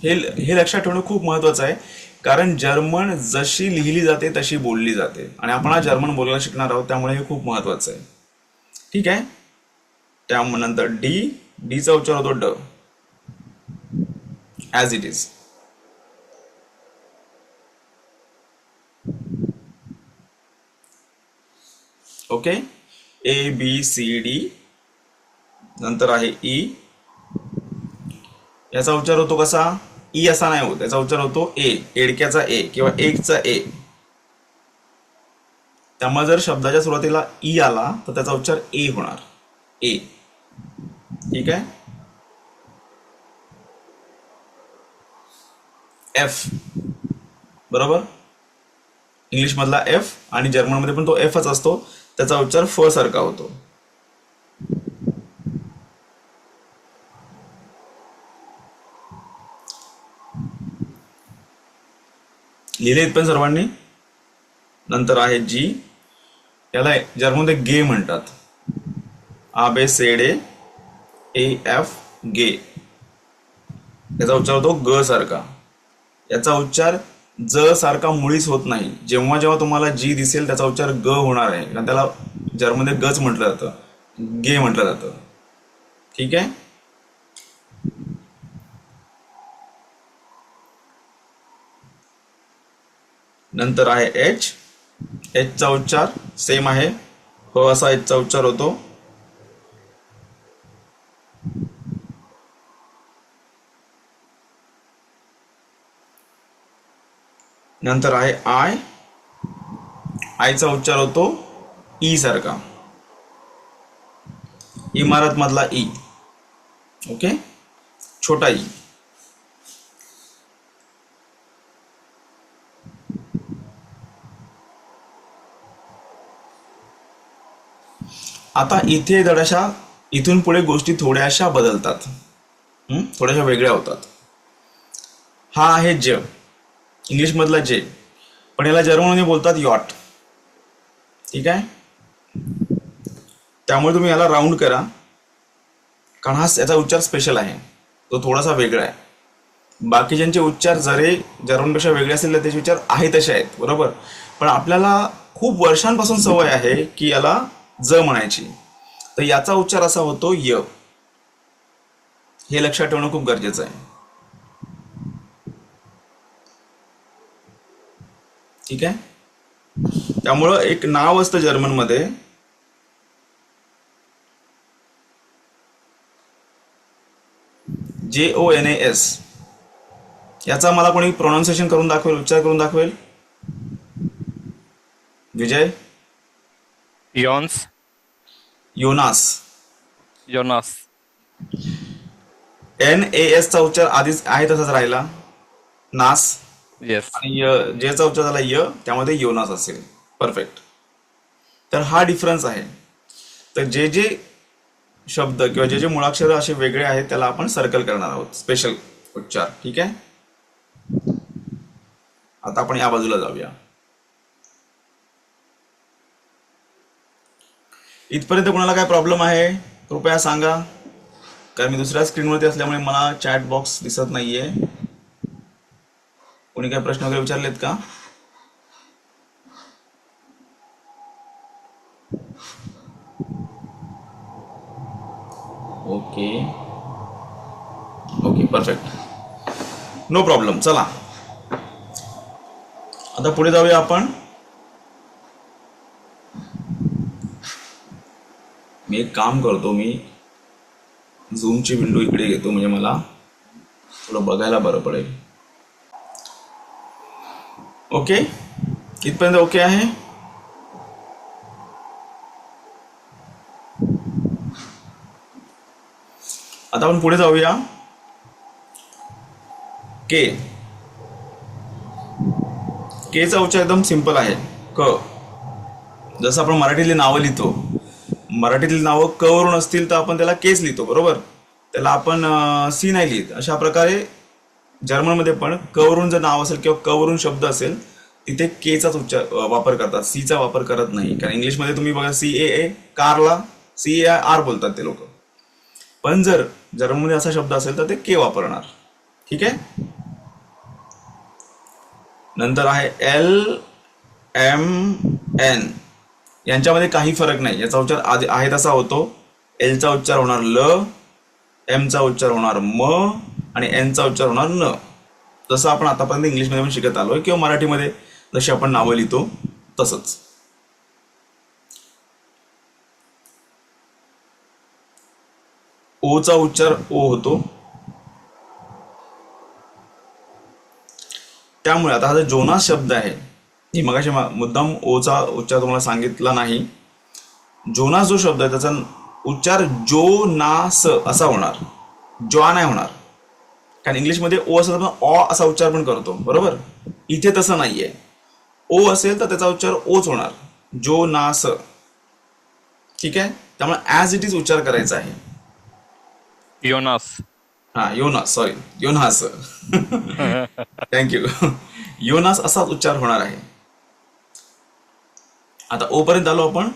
हे लक्षात ठेवणं खूप महत्वाचं आहे, कारण जर्मन जशी लिहिली जाते तशी बोलली जाते, आणि आपण आज जर्मन बोलायला शिकणार आहोत, त्यामुळे हे खूप महत्वाचं आहे. ठीक आहे, त्यानंतर डी, डी चा उच्चार होतो ड, as it is. Okay, A B C D, नंतर आहे ई. याचा उच्चार होतो कसा? ई असा नाही होत, याचा उच्चार होतो ए, एडक्याचा ए किंवा एकचा ए. त्यामुळे जर शब्दाच्या सुरुवातीला ई आला तर त्याचा उच्चार ए होणार, ए. ठीक आहे, एफ, बरोबर? इंग्लिश मधला एफ आणि जर्मन मध्ये पण तो एफच असतो, त्याचा उच्चार फ सारखा होतो. लिहिलेत पण सर्वांनी? नंतर आहे जी, याला जर्मनमध्ये गे म्हणतात. ABCD AF गे, याचा उच्चार होतो ग सारखा. याचा उच्चार ज सारखा मुळीच होत नाही. जेव्हा जेव्हा तुम्हाला जी दिसेल त्याचा उच्चार ग होणार आहे, कारण त्याला जर्मनमध्ये गच म्हटलं जातं, गे म्हटलं जातं. ठीक आहे. नंतर आहे एच. एचचा उच्चार सेम आहे, ह असा एचचा उच्चार होतो. नंतर आहे आय. आयचा उच्चार होतो ई सारखा, इमारत मधला ई. ओके, छोटा ई. आता इथे थोड्याशा, इथून पुढे गोष्टी थोड्याशा बदलतात, थोड्याशा वेगळ्या होतात. हा आहे ज, इंग्लिश मधला जे, पण याला जर्मनमध्ये बोलतात यॉट. ठीक आहे. त्यामुळे तुम्ही याला राऊंड करा, कारण हा याचा उच्चार स्पेशल आहे, तो थोडासा वेगळा आहे. बाकीच्यांचे उच्चार जरी जर्मनपेक्षा वेगळे असतील तर त्याचे उच्चार आहे तसे आहेत, बरोबर. पण आपल्याला खूप वर्षांपासून सवय आहे की याला ज म्हणायची, तर याचा उच्चार असा होतो य. हे लक्षात ठेवणं खूप गरजेचं आहे. ठीक आहे. त्यामुळं एक नाव असतं जर्मनमध्ये, JONAS. याचा मला कोणी प्रोनाउन्सिएशन करून दाखवेल, उच्चार करून दाखवेल? विजय. योन्स. योनास. योनास. NAS चा उच्चार आधीच आहे तसाच राहिला, नास. येस. आणि जेचा उच्चार झाला य, त्यामध्ये योनास असेल. परफेक्ट. तर हा डिफरन्स आहे. तर जे जे शब्द किंवा जे जे मुळाक्षर असे वेगळे आहेत त्याला आपण सर्कल करणार आहोत, स्पेशल उच्चार. ठीक आहे. आता आपण या बाजूला जाऊया. इथपर्यंत कोणाला काय प्रॉब्लेम आहे कृपया सांगा, कारण मी दुसऱ्या स्क्रीनवरती असल्यामुळे मला चॅट बॉक्स दिसत नाहीये. कोणी काय प्रश्न वगैरे विचारलेत का? Okay okay, perfect, no problem. चला आता पुढे जाऊया आपण. मी एक काम करतो, मी झूमची विंडो इकडे घेतो, म्हणजे मला थोडं बघायला बरं पडेल. ओके, इथपर्यंत ओके आहे. आता आपण पुढे जाऊया. के. केचा उच्चार एकदम सिंपल आहे, क. जसं आपण मराठीतली नावं लिहितो, मराठीतली नावं क वरून असतील तर आपण त्याला केच लिहितो, बरोबर. त्याला आपण सी नाही लिहित. अशा प्रकारे जर्मनमध्ये पण क वरून जर नाव असेल किंवा क वरून शब्द असेल तिथे केचाच उच्चार वापर करतात, सीचा वापर करत नाही. कारण इंग्लिशमध्ये तुम्ही बघा CAA, कारला CAR बोलतात ते लोक. पण जर जर्मनमध्ये असा शब्द असेल तर ते के वापरणार. ठीक आहे. नंतर आहे LMN. यांच्यामध्ये काही फरक नाही, याचा उच्चार आधी आहे तसा होतो. एलचा उच्चार होणार ल, एमचा उच्चार होणार म, आणि एनचा उच्चार होणार न. जसं आपण आतापर्यंत इंग्लिशमध्ये पण शिकत आलोय किंवा मराठीमध्ये जशी आपण नावं लिहितो तसंच. ओचा उच्चार ओ होतो. त्यामुळे आता हा जो जोनास शब्द आहे, ही मगाशी मुद्दाम ओचा उच्चार तुम्हाला सांगितला नाही. जोनास जो शब्द आहे त्याचा उच्चार जोनास असा होणार, जॉ नाही होणार. कारण इंग्लिशमध्ये ओ असेल तर ऑ असा उच्चार पण करतो, बरोबर. इथे तसं नाहीये. ओ असेल तर त्याचा उच्चार ओच होणार, जोनास. ठीक आहे. त्यामुळे ऍज इट इज उच्चार करायचा आहे. योनास. हा, योनास, सॉरी, योनास. थँक्यू. योनास असा उच्चार होणार आहे. आता ओ पर्यंत आलो आपण.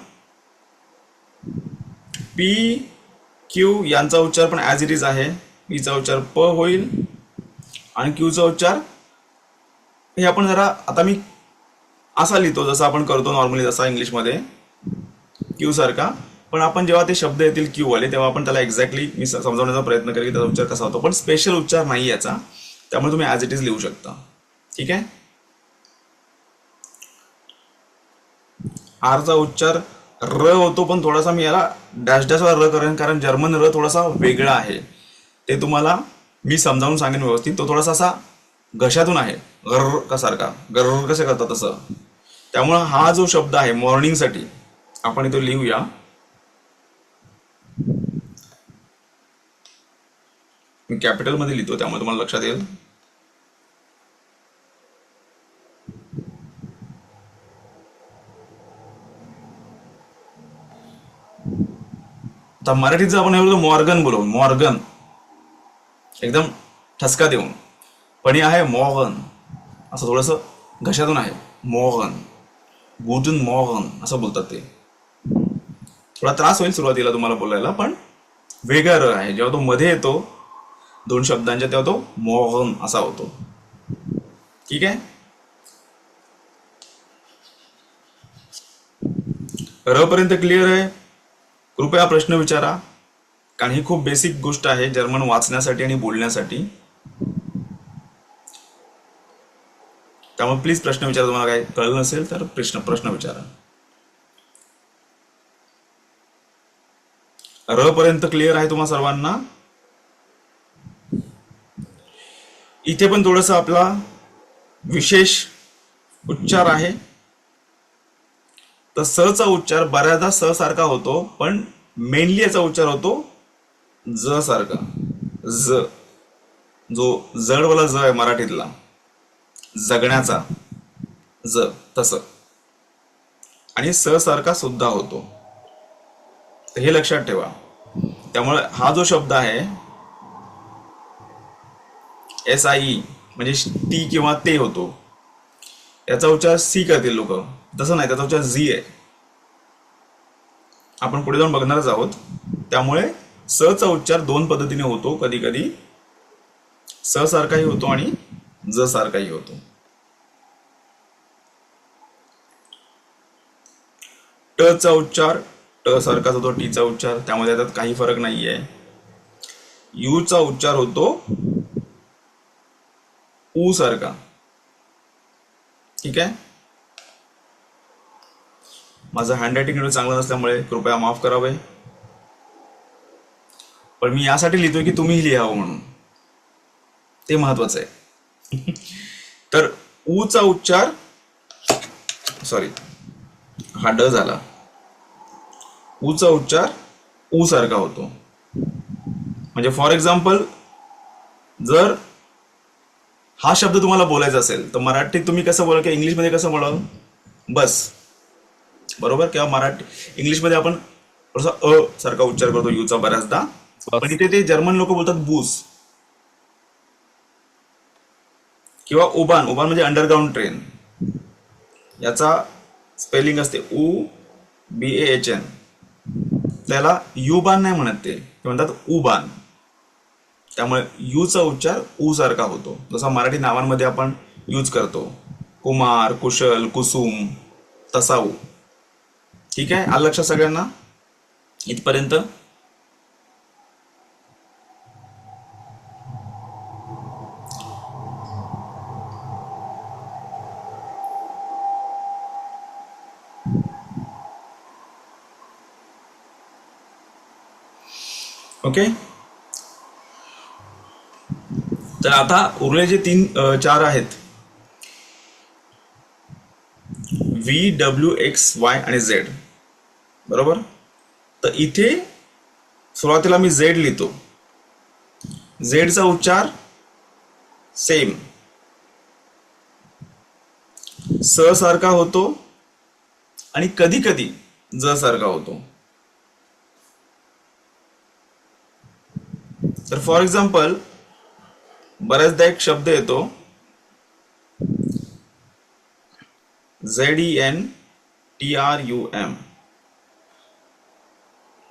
पी क्यू यांचा उच्चार पण ॲज इट इज आहे. पीचा उच्चार प होईल आणि क्यूचा उच्चार हे आपण जरा आता मी असा लिहितो जसं आपण करतो नॉर्मली जसा इंग्लिशमध्ये क्यू सारखा. पण आपण जेव्हा ते शब्द येतील क्यू वाले तेव्हा आपण त्याला एक्झॅक्टली मी समजावण्याचा प्रयत्न करेन की त्याचा उच्चार कसा होतो. पण स्पेशल उच्चार नाही याचा, त्यामुळे तुम्ही ॲज इट इज लिहू शकता. ठीक आहे. आरचा उच्चार र होतो, पण थोडासा मी याला डॅश डॅशला र करेन कारण जर्मन र थोडासा वेगळा आहे. ते तुम्हाला मी समजावून सांगेन व्यवस्थित. तो थोडासा असा घशातून आहे, गर्र कसारखा, गर्र कसे करतात तसं. त्यामुळं हा जो शब्द आहे मॉर्निंगसाठी आपण इथे लिहूया. मी कॅपिटल मध्ये लिहितो त्यामुळे तुम्हाला लक्षात येईल. आता मराठीचं आपण बोलतो मॉर्गन बोलवून, मॉर्गन एकदम ठसका देऊन. पण हे आहे मॉर्गन, असं थोडंसं घशातून आहे. मॉर्गन, गुडन मॉर्गन असं बोलतात ते. थोडा त्रास होईल सुरुवातीला तुम्हाला बोलायला, पण वेगळा र आहे. जेव्हा तो मध्ये येतो दोन शब्दांच्या तेव्हा तो मॉर्गन असा होतो. ठीक आहे. र पर्यंत क्लिअर आहे. कृपया प्रश्न विचारा, कारण ही खूप बेसिक गोष्ट आहे जर्मन वाचण्यासाठी आणि बोलण्यासाठी. त्यामुळे प्लीज प्रश्न विचारा. तुम्हाला काय कळलं नसेल तर प्रश्न विचारा. र पर्यंत क्लिअर आहे तुम्हा सर्वांना. इथे पण थोडस आपला विशेष उच्चार आहे. तर स चा उच्चार बऱ्याचदा स सारखा होतो, पण मेनली याचा उच्चार होतो ज सारखा. ज, जो जडवाला ज आहे मराठीतला, जगण्याचा ज तस, आणि स सारखा सुद्धा होतो. तर हे लक्षात ठेवा. त्यामुळे हा जो शब्द आहे SIE म्हणजे ती किंवा ते होतो, याचा उच्चार सी करतील लोक. तसं नाही, त्याचा उच्चार झी आहे. आपण पुढे जाऊन बघणारच आहोत. त्यामुळे स चा उच्चार दोन पद्धतीने होतो. कधी कधी स सारखाही होतो आणि ज सारखाही होतो. ट चा उच्चार ट सारखाच होतो, टी चा उच्चार, त्यामध्ये त्यात काही फरक नाहीये. यू चा उच्चार होतो ऊ सारखा. ठीक आहे. माझं हँडरायटिंग एवढं चांगलं नसल्यामुळे कृपया माफ करावे, पण मी यासाठी लिहितोय की तुम्ही लिहावं म्हणून. ते महत्वाचं आहे. तर ऊ चा उच्चार, सॉरी हा ड झाला, ऊ चा उच्चार ऊ सारखा होतो. म्हणजे फॉर एक्झाम्पल जर हा शब्द तुम्हाला बोलायचा असेल तर मराठीत तुम्ही कसं बोलाल किंवा इंग्लिशमध्ये कसं बोलाल? बस, बरोबर. किंवा मराठी इंग्लिशमध्ये आपण थोडासा अ सारखा उच्चार करतो यूचा बऱ्याचदा, पण इथे ते जर्मन लोक बोलतात बूस किंवा उबान. उबान म्हणजे अंडरग्राऊंड ट्रेन. याचा स्पेलिंग असते UBAHN. त्याला युबान नाही म्हणत, ते म्हणतात उबान. त्यामुळे यूचा उच्चार ऊ सारखा होतो, जसा मराठी नावांमध्ये आपण यूज करतो, कुमार, कुशल, कुसुम, तसा ऊ. ठीक आहे. आलं लक्षात सगळ्यांना इथपर्यंत? ओके. तर आता उरले जे चार आहेत, VWXY आणि Z, बरोबर. तर इथे सुरुवातीला मी Z लिहितो. झेडचा उच्चार सेम स सारखा होतो आणि कधी कधी ज सारखा होतो. तर फॉर एक्झाम्पल बऱ्याचदा एक शब्द येतो ZENTRUM.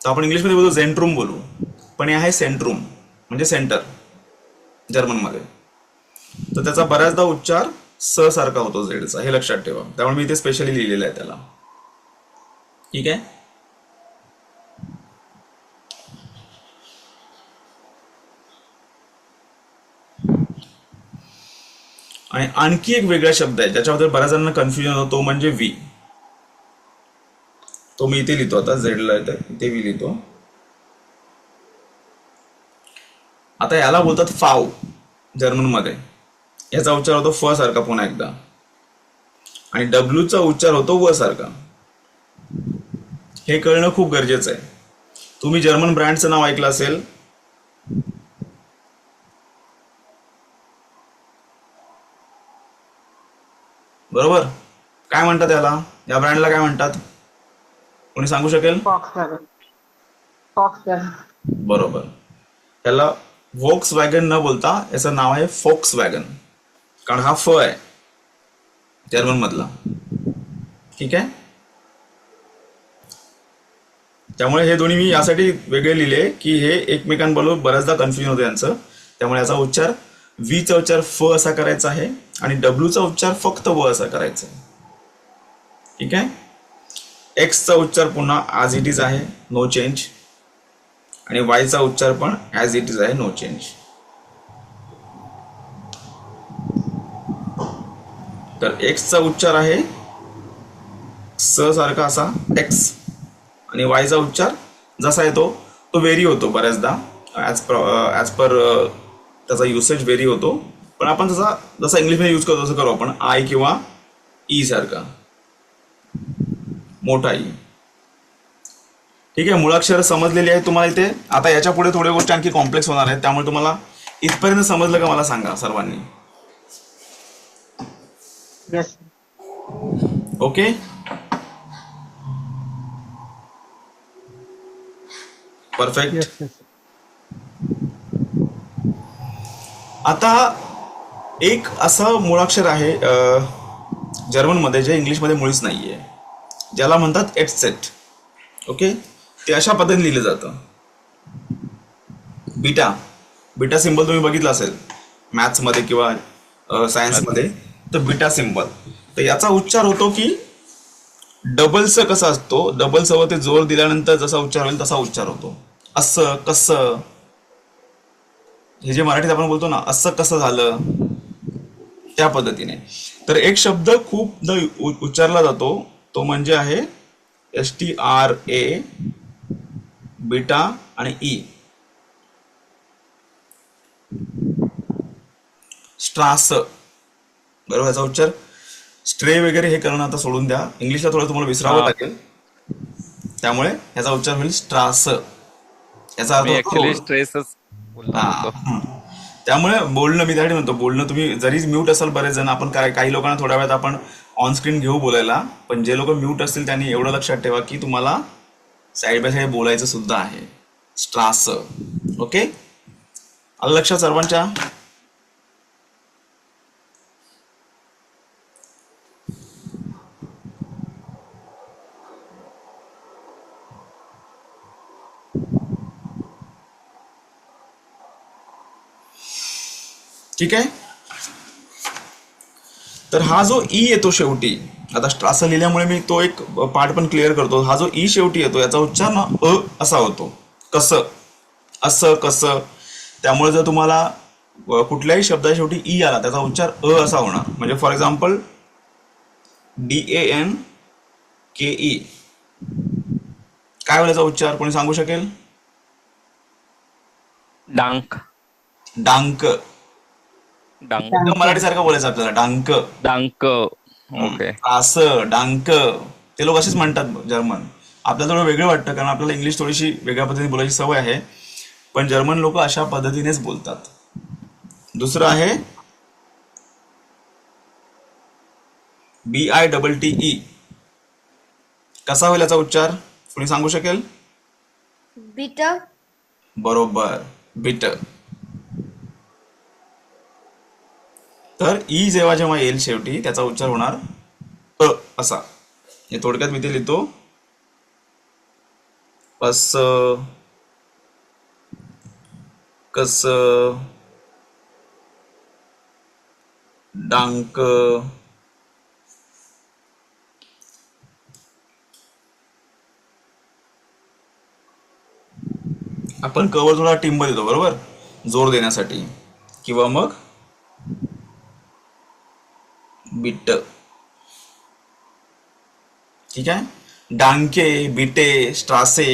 तर आपण इंग्लिशमध्ये बोलतो झेंट्रूम बोलू, पण हे आहे सेंट्रूम म्हणजे सेंटर जर्मनमध्ये. तर त्याचा बऱ्याचदा उच्चार स सारखा होतो झेडचा, हे लक्षात ठेवा. त्यामुळे मी इथे स्पेशली लिहिलेलं आहे त्याला. ठीक आहे. आणि आणखी एक वेगळा शब्द आहे ज्याच्याबद्दल बऱ्याच जणांना कन्फ्युजन होतो, तो म्हणजे व्ही. तो मी इथे लिहितो, आता झेडला येतं इथे व्ही लिहितो. आता याला बोलतात फाव जर्मनमध्ये. याचा उच्चार होतो फ सारखा पुन्हा एकदा, आणि डब्ल्यूचा उच्चार होतो व सारखा. हे कळणं खूप गरजेचं आहे. तुम्ही जर्मन ब्रँडचं नाव ऐकलं असेल, बरोबर? काय म्हणतात याला, या ब्रँडला काय म्हणतात, कोणी सांगू शकेल? Volkswagen. Volkswagen. बरोबर. त्याला व्होक्स वॅगन न बोलता याचं नाव आहे फोक्स वॅगन, कारण हा फ आहे जर्मन मधला. ठीक आहे. त्यामुळे हे दोन्ही मी यासाठी वेगळे लिहिले की हे एकमेकांबरोबर बऱ्याचदा कन्फ्युजन होतं यांचं. त्यामुळे याचा उच्चार व्ही चा उच्चार फ असा करायचा आहे आणि डब्ल्यू चा उच्चार फक्त व असा करायचा आहे. ठीक आहे. एक्स चा उच्चार पुन्हा ॲज इट इज आहे, नो चेंज, आणि वाय चा उच्चार पण ॲज इट इज आहे, नो चेंज. तर एक्स चा उच्चार आहे स सारखा असा एक्स, आणि वाय चा उच्चार जसा येतो तो व्हेरी होतो बऱ्याचदा, ॲज पर त्याचा युसेज व्हेरी होतो. पण आपण जसा इंग्लिशमध्ये यूज करतो तसं करू आपण, आय किंवा ई सारखा, मोठा ई. ठीक आहे. मुळाक्षर समजलेली आहे तुम्हाला इथे. आता याच्या पुढे थोड्या गोष्टी आणखी कॉम्प्लेक्स होणार आहेत, त्यामुळे तुम्हाला इथपर्यंत समजलं का मला सांगा सर्वांनी. Yes. Okay. Perfect. Yes, yes. आता एक असं मुळाक्षर आहे जर्मनमध्ये जे इंग्लिशमध्ये मुळीच नाहीये, ज्याला म्हणतात एटसेट. ओके. ते अशा पद्धतीने लिहिलं जातं, बीटा. बीटा सिम्बॉल तुम्ही बघितलं असेल मॅथ्समध्ये किंवा सायन्समध्ये, तर बीटा सिम्बॉल. तर याचा उच्चार होतो की डबलस कसा असतो, डबलस वर ते जोर दिल्यानंतर जसा उच्चार होईल तसा उच्चार होतो. असं कसं, हे जे मराठीत आपण बोलतो ना असं कसं झालं, त्या पद्धतीने. तर एक शब्द खूप उच्चारला जातो, तो म्हणजे आहे STRA, बीटा आणि ई. स्ट्रास. बरोबर. याचा उच्चार स्ट्रे वगैरे हे करणं आता सोडून द्या, इंग्लिशला थोडं तुम्हाला विसरावं लागेल. त्यामुळे याचा उच्चार होईल स्ट्रास. याचा मी अर्थ ऍक्च्युली होतो स्ट्रेसच बोलणार होतो. त्यामुळे बोलणं, मी त्यासाठी म्हणतो बोलणं. तुम्ही जरी म्यूट असाल बरेच जण, आपण काही लोकांना थोड्या वेळात आपण ऑन स्क्रीन घेऊ बोलायला, पण जे लोक म्यूट असतील त्यांनी एवढं लक्षात ठेवा की तुम्हाला साईड बाय साईड बोलायचं सुद्धा आहे. स्ट्रास. ओके. आलं लक्षात सर्वांच्या? ठीक आहे. तर हा जो ई येतो शेवटी, आता स्ट्रास लिहिल्यामुळे मी तो एक पार्ट पण क्लिअर करतो. हा जो ई शेवटी येतो याचा उच्चार ना अ असा होतो, कसं, असं कसं. त्यामुळे जर तुम्हाला कुठल्याही शब्दा शेवटी ई आला त्याचा उच्चार अ असा होणार. म्हणजे फॉर एक्झाम्पल DANKE, काय होईल याचा उच्चार, कोणी सांगू शकेल? डांक. डांक. डांक. मराठी सारखं बोलायचं आपल्याला, डांक. डांक. ओके. असं डांक, ते लोक असेच म्हणतात जर्मन. आपल्याला थोडं वेगळं वाटतं कारण आपल्याला इंग्लिश थोडीशी वेगळ्या पद्धतीने बोलायची सवय आहे, पण जर्मन लोक अशा पद्धतीनेच बोलतात. दुसरं आहे BITTE. कसा होईल याचा उच्चार, कोणी सांगू शकेल? Bitter. बरोबर, बिटर. तर ई जेव्हा येईल शेवटी त्याचा उच्चार होणार अ असा. हे थोडक्यात मी ते लिहितो, पस, कस, डांक, आपण कवर थोडा टिंब देतो बरोबर, जोर देण्यासाठी, किंवा मग बिट. ठीक आहे. डांके, बिटे, स्ट्रासे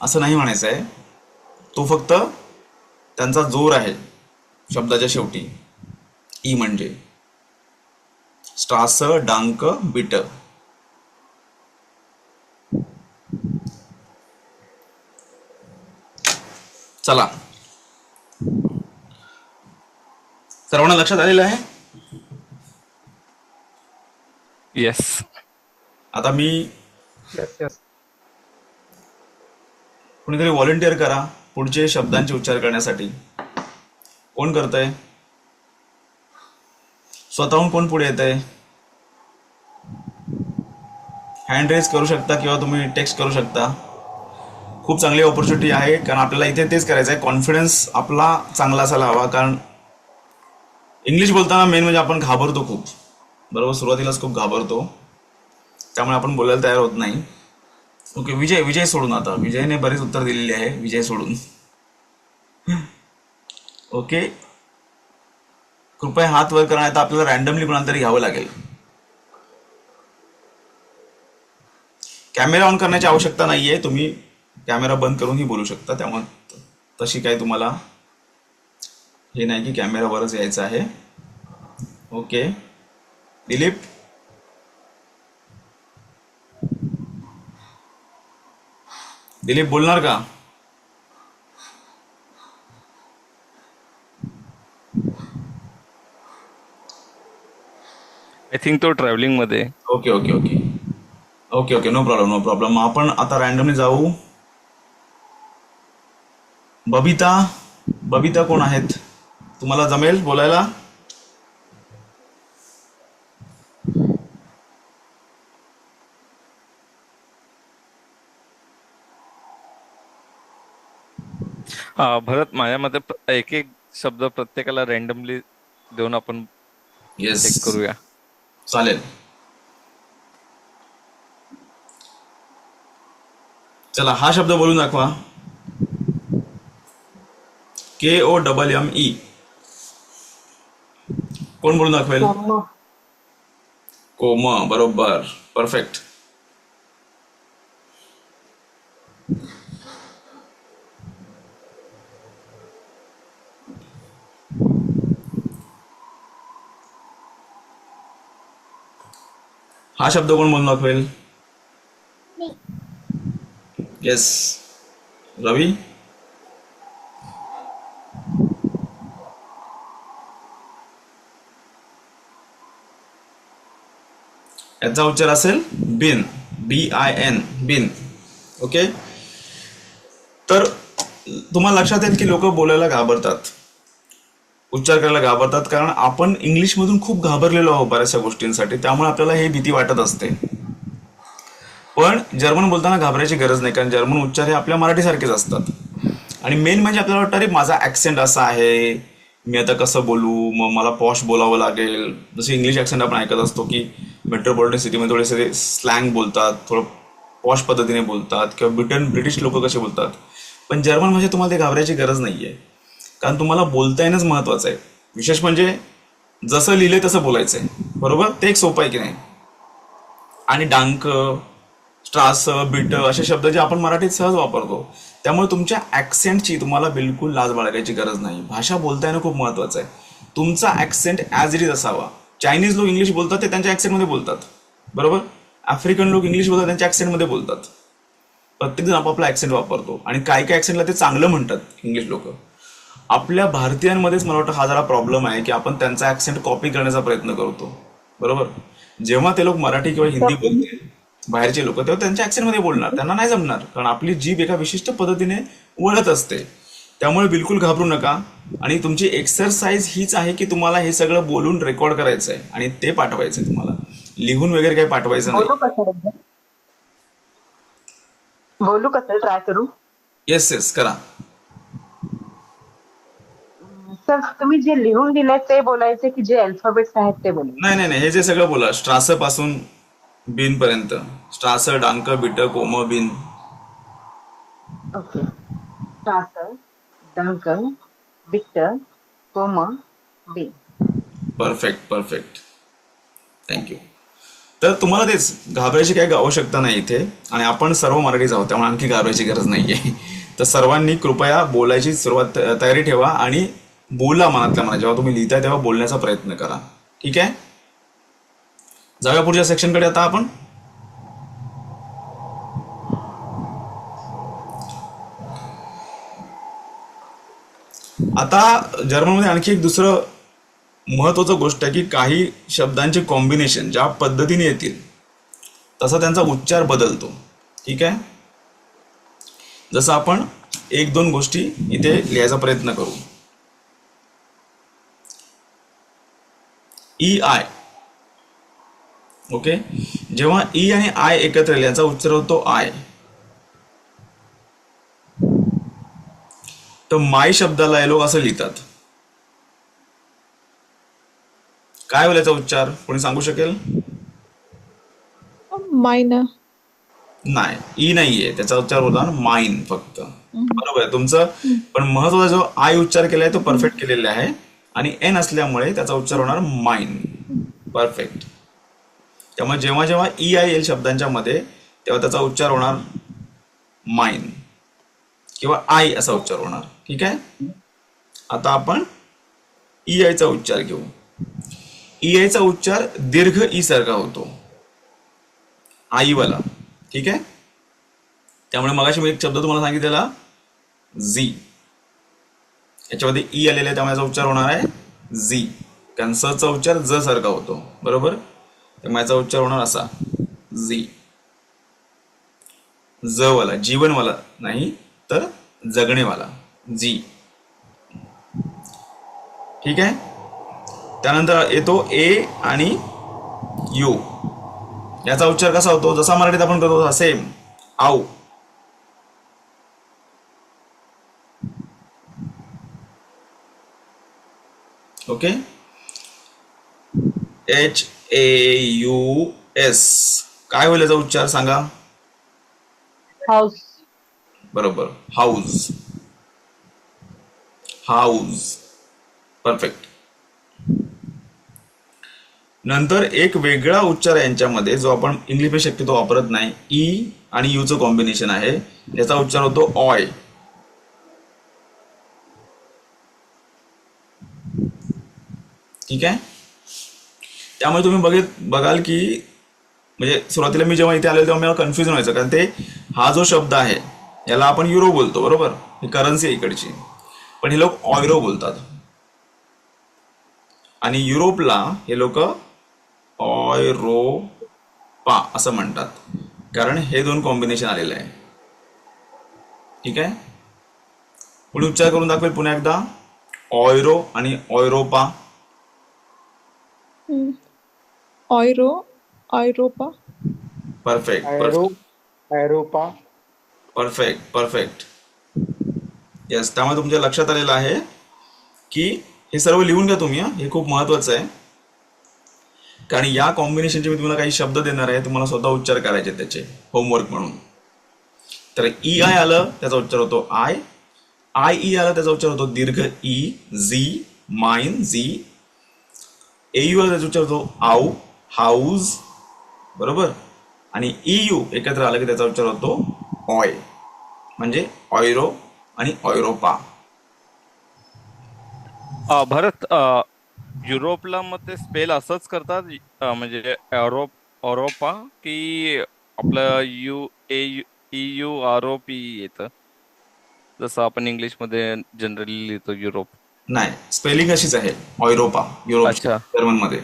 असं नाही म्हणायचं आहे. तो फक्त त्यांचा जोर आहे शब्दाच्या शेवटी. ई म्हणजे स्ट्रास, डांक, बिट. चला, सर्वांना लक्षात आलेलं आहे. येस. आता मी Yes, yes. कुणीतरी व्हॉलंटिअर करा पुढचे शब्दांचे उच्चार करण्यासाठी. कोण करतंय? स्वतःहून कोण पुढे येत आहे? हँड रेज करू शकता किंवा तुम्ही टेक्स्ट करू शकता. खूप चांगली ऑपॉर्च्युनिटी आहे, कारण आपल्याला इथे तेच करायचं आहे. कॉन्फिडन्स आपला चांगला असायला हवा, कारण इंग्लिश बोलताना मेन म्हणजे आपण घाबरतो खूप, बरोबर. सुरुवातीलाच खूप घाबरतो, त्यामुळे आपण बोलायला तयार होत नाही. ओके, विजय सोडून. आता विजयने बरीच उत्तर दिलेली आहे, विजय सोडून. ओके, कृपया हात वर करा, आता आपल्याला रॅन्डमली कोणाला तरी घ्यावं लागेल. कॅमेरा ऑन करण्याची आवश्यकता नाहीये, तुम्ही कॅमेरा बंद करूनही बोलू शकता. त्यामुळे तशी काही तुम्हाला हे नाही की कॅमेरावरच यायचं आहे. ओके, दिलीप. दिलीप बोलणार का? आय थिंक तो ट्रॅव्हलिंग मध्ये. Okay okay okay okay okay, no problem no problem. आपण आता रॅन्डमली जाऊ. बबिता कोण आहेत? तुम्हाला जमेल बोलायला? भरत, माझ्या मते एक एक शब्द प्रत्येकाला रॅन्डमली देऊन आपण येस, चेक करूया. चालेल. चला, हा शब्द बोलून दाखवा. KOMME. कोण बोलून दाखवेल? Comma. कोम, बरोबर, परफेक्ट. हा शब्द कोण बोलून दाखवेल? येस, रवी. याचा उच्चार असेल बिन, BIN, बिन. ओके, तर तुम्हाला लक्षात येईल की लोक बोलायला घाबरतात, उच्चार करायला घाबरतात, कारण आपण इंग्लिशमधून खूप घाबरलेलो आहोत बऱ्याचशा गोष्टींसाठी. त्यामुळे आपल्याला हे भीती वाटत असते. पण जर्मन बोलताना घाबरायची गरज नाही, कारण जर्मन उच्चार हे आपल्या मराठीसारखेच असतात. आणि मेन म्हणजे आपल्याला वाटतं अरे माझा ॲक्सेंट असा आहे, मी आता कसं बोलू, मग मला पॉश बोलावं लागेल. जसं इंग्लिश ॲक्सेंट आपण ऐकत असतो की मेट्रोपॉलिटन सिटीमध्ये थोडेसे स्लँग बोलतात, थोडं पॉश पद्धतीने बोलतात, किंवा ब्रिटिश लोक कसे बोलतात. पण जर्मन भाषेत तुम्हाला ते घाबरायची गरज नाही आहे, कारण तुम्हाला बोलता येणंच महत्त्वाचं आहे. विशेष म्हणजे जसं लिहिलंय तसं बोलायचं आहे, बरोबर. ते एक सोपं आहे की नाही. आणि डांक, स्ट्रास, बिट असे शब्द जे आपण मराठीत सहज वापरतो, त्यामुळे तुमच्या ॲक्सेंटची तुम्हाला बिलकुल लाज बाळगायची गरज नाही. भाषा बोलता येणं खूप महत्त्वाचं आहे. तुमचा ॲक्सेंट ॲज इट इज असावा. चायनीज लोक इंग्लिश बोलतात ते त्यांच्या ॲक्सेंटमध्ये बोलतात, बरोबर. आफ्रिकन लोक इंग्लिश बोलतात त्यांच्या ॲक्सेंटमध्ये बोलतात. प्रत्येकजण आपापला ॲक्सेंट वापरतो, आणि काय काय ॲक्सेंटला ते चांगलं म्हणतात इंग्लिश लोक. आपल्या भारतीयांमध्येच मला वाटतं हा जरा प्रॉब्लेम आहे की आपण त्यांचा ॲक्सेंट कॉपी करण्याचा प्रयत्न करतो, बरोबर. जेव्हा ते लोक मराठी किंवा हिंदी बोलतील बाहेरचे लोक, तेव्हा त्यांच्या ॲक्सेंटमध्ये बोलणार, त्यांना नाही जमणार, कारण आपली जीभ एका विशिष्ट पद्धतीने वळत असते. त्यामुळे बिलकुल घाबरू नका. आणि तुमची एक्सरसाइज हीच आहे की तुम्हाला हे सगळं बोलून रेकॉर्ड करायचं आहे आणि ते पाठवायचं आहे. तुम्हाला लिहून वगैरे काही पाठवायचं नाही. बोलू का सर? बोलू का सर? ट्राय करू. येस येस करा. सर तुम्ही जे लिहून दिलंय ते बोलायचे की जे अल्फाबेट्स आहेत ते बोलायचे? नाही नाही नाही, हे जे सगळं बोला, स्ट्रास पासून बिन पर्यंत. स्ट्रास, डांक, बिट, कोम, बिन. ओके. स्टार्टर, डंकन, बिटर, कोम, बी. Perfect perfect, thank you. तर तुम्हाला तेच घाबरायची काही आवश्यकता नाही इथे, आणि आपण सर्व मराठीच आहोत त्यामुळे आणखी घाबरायची गरज नाहीये. तर सर्वांनी कृपया बोलायची सुरुवात तयारी ठेवा आणि बोला मनातल्या मनात. जेव्हा तुम्ही लिहिताय तेव्हा बोलण्याचा प्रयत्न करा. ठीक आहे, जाऊया पुढच्या सेक्शनकडे आता आपण. आता जर्मनमध्ये आणखी एक दुसरं महत्वाचं गोष्ट आहे की काही शब्दांचे कॉम्बिनेशन ज्या पद्धतीने येतील तसा त्यांचा उच्चार बदलतो. ठीक आहे, जसं आपण एक दोन गोष्टी इथे लिहायचा प्रयत्न करू. E I. ओके, जेव्हा ई आणि आय एकत्र येईल याचा उच्चार होतो आय. तर माय शब्दाला हे लोक असं लिहितात. काय होईल याचा उच्चार, कोणी सांगू शकेल? माइन. नाही, ई नाहीये, त्याचा उच्चार होता माइन फक्त. बरोबर आहे तुमचं, पण महत्वाचा जो आय उच्चार केलाय तो परफेक्ट केलेला आहे आणि एन असल्यामुळे त्याचा उच्चार होणार माइन. परफेक्ट. त्यामुळे जेव्हा जेव्हा ई आय येईल शब्दांच्या मध्ये तेव्हा त्याचा उच्चार होणार माइन किंवा आय असा उच्चार होणार. ठीक आहे, आता आपण ई आयचा उच्चार घेऊ. ई आयचा उच्चार दीर्घ ई सारखा होतो, आईवाला. ठीक आहे, त्यामुळे मगाशी मी एक शब्द तुम्हाला सांगितलेला झी, याच्यामध्ये ई आलेला आहे त्यामुळे याचा उच्चार होणार आहे झी, कारण स चा उच्चार ज सारखा होतो. बरोबर, त्यामुळे याचा उच्चार होणार असा झी. ज वाला, जीवनवाला नाही तर जगणेवाला, जी. ठीक आहे, त्यानंतर येतो ए आणि यू. याचा उच्चार कसा होतो, जसा मराठीत आपण करतो तसा सेम, आऊ. Okay, H A U S. काय होईल याचा उच्चार सांगा? हाऊस. बरोबर, हाऊस. हाऊस. परफेक्ट. नंतर एक वेगळा उच्चार आहे यांच्यामध्ये जो आपण इंग्लिशमध्ये शक्यतो वापरत नाही. ई आणि यू चं कॉम्बिनेशन आहे, याचा उच्चार होतो ऑय. ठीक आहे, त्यामुळे तुम्ही बघाल की म्हणजे सुरुवातीला मी जेव्हा इथे आलेलो तेव्हा मला कन्फ्युजन व्हायचं, कारण ते हा जो शब्द आहे याला आपण युरो बोलतो. बरोबर, ही करन्सी आहे इकडची, पण हे लोक ऑयरो बोलतात आणि युरोपला हे लोक ऑयरोपा असं म्हणतात, कारण हे दोन कॉम्बिनेशन आलेलं आहे. ठीक आहे, पुढे उच्चार करून दाखवेल पुन्हा एकदा, ऑयरो आणि ऑयरोपा. ऑयरो, ऑयरोपा. परफेक्ट आयरोपा. Perfect perfect. येस, त्यामुळे तुमच्या लक्षात आलेलं आहे की हे सर्व लिहून घ्या तुम्ही. हे खूप महत्वाचं आहे, कारण या कॉम्बिनेशनचे मी तुम्हाला काही शब्द देणार आहे, तुम्हाला स्वतः उच्चार करायचे त्याचे होमवर्क म्हणून. तर ई आय आलं त्याचा उच्चार होतो आय. आय ई आलं त्याचा उच्चार होतो दीर्घ ई, झी, माइन, झी. एयू आलं त्याचा उच्चार होतो आऊ, हाऊस. बरोबर, आणि EU एकत्र आलं की त्याचा उच्चार होतो ऑय, म्हणजे ऑयरो आणि ऑयरोपा. भरत, युरोपला मग ते स्पेल असंच करतात, म्हणजे युरोपा, की आपलं EU ROP येतं जसं आपण इंग्लिशमध्ये जनरली लिहितो युरोप? नाही, स्पेलिंग अशीच आहे, ऑयरोपा, युरोप अच्छा. जर्मनमध्ये.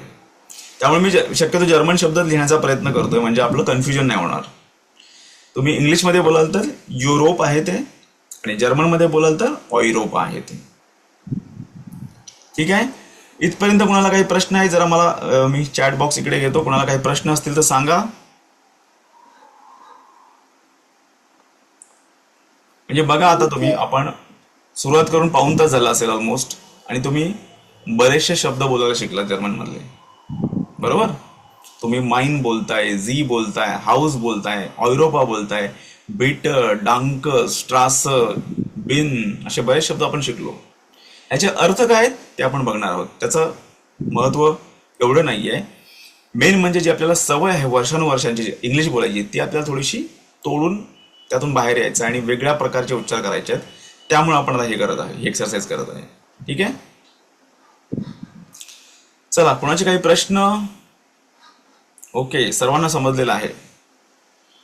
त्यामुळे मी शक्यतो जर्मन शब्द लिहिण्याचा प्रयत्न करतोय, म्हणजे आपलं कन्फ्युजन नाही होणार. तुम्ही इंग्लिशमध्ये बोलाल तर युरोप आहे ते, आणि जर्मनमध्ये बोलाल तर ऑयरोपा आहे ते. ठीक आहे, इथपर्यंत कुणाला काही प्रश्न आहे? जरा मला मी चॅट बॉक्स इकडे घेतो, कुणाला काही प्रश्न असतील तर सांगा. म्हणजे बघा आता तुम्ही, आपण सुरुवात करून पाऊण तास झाला असेल ऑलमोस्ट, आणि तुम्ही बरेचसे शब्द बोलायला शिकला जर्मन मधले, बरोबर. तुम्ही माइन बोलताय, झी बोलताय, हाऊस बोलताय, ऑयुरोपा बोलताय, बिटर, डांक, स्ट्रास, बिन, असे बरेच शब्द आपण शिकलो. याचे अर्थ काय आहेत ते आपण बघणार आहोत. त्याचं महत्व एवढं नाहीये. मेन म्हणजे जी आपल्याला सवय आहे वर्षानुवर्षांची जी इंग्लिश बोलायची, ती आपल्याला थोडीशी तोडून त्यातून बाहेर यायचं आणि वेगळ्या प्रकारचे उच्चार करायचे आहेत. त्यामुळे आपण आता हे करत आहे, हे एक्सरसाइज करत आहे. ठीक आहे. चला, कोणाचे काही प्रश्न? ओके, सर्वांना समजलेलं आहे.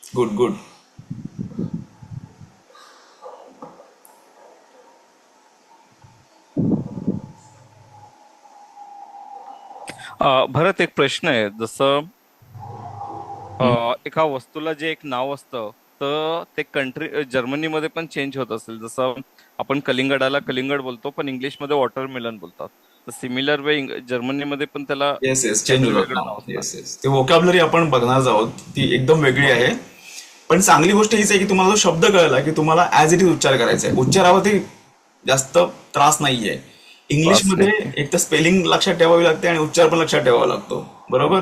Good good. भरत, एक प्रश्न आहे. जसं एका वस्तूला जे एक नाव असतं, तर ते कंट्री जर्मनीमध्ये पण चेंज होत असेल. जसं आपण कलिंगडाला कलिंगड बोलतो, पण इंग्लिशमध्ये वॉटरमेलन बोलतात. तर सिमिलर वे जर्मनीमध्ये पण त्याला येस येस, चेंज वेगळं होतात नाव नाव. असतं. येस येस, ते वोकॅब्युलरी आपण बघणार आहोत, ती एकदम वेगळी आहे. पण चांगली गोष्ट हीच आहे की तुम्हाला जो शब्द कळला की तुम्हाला ऍज इट इज उच्चार करायचा आहे. उच्चारावरती जास्त त्रास नाहीये. इंग्लिशमध्ये एक तर स्पेलिंग लक्षात ठेवावी लागते आणि उच्चार पण लक्षात ठेवावा लागतो, बरोबर.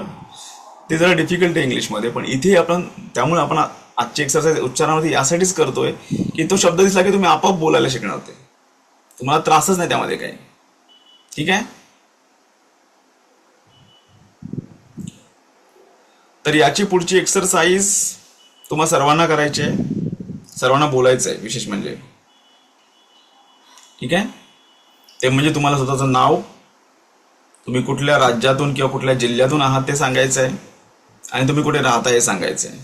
ते जरा डिफिकल्ट आहे इंग्लिशमध्ये, पण इथे आपण, त्यामुळे आपण आजची एक्सरसाइज उच्चारामध्ये यासाठीच करतोय की तो शब्द दिसला की तुम्ही आपोआप बोलायला शिकणार, ते तुम्हाला त्रासच नाही त्यामध्ये काही. ठीक आहे. तर याची पुढची एक्सरसाइज तुम्हा सर्वांना करायची आहे, सर्वांना बोलायचं आहे विशेष म्हणजे. ठीक आहे. ते म्हणजे तुम्हाला स्वतःचं नाव, तुम्ही कुठल्या राज्यातून किंवा कुठल्या जिल्ह्यातून आहात ते सांगायचं आहे, आणि तुम्ही कुठे राहता हे सांगायचं आहे.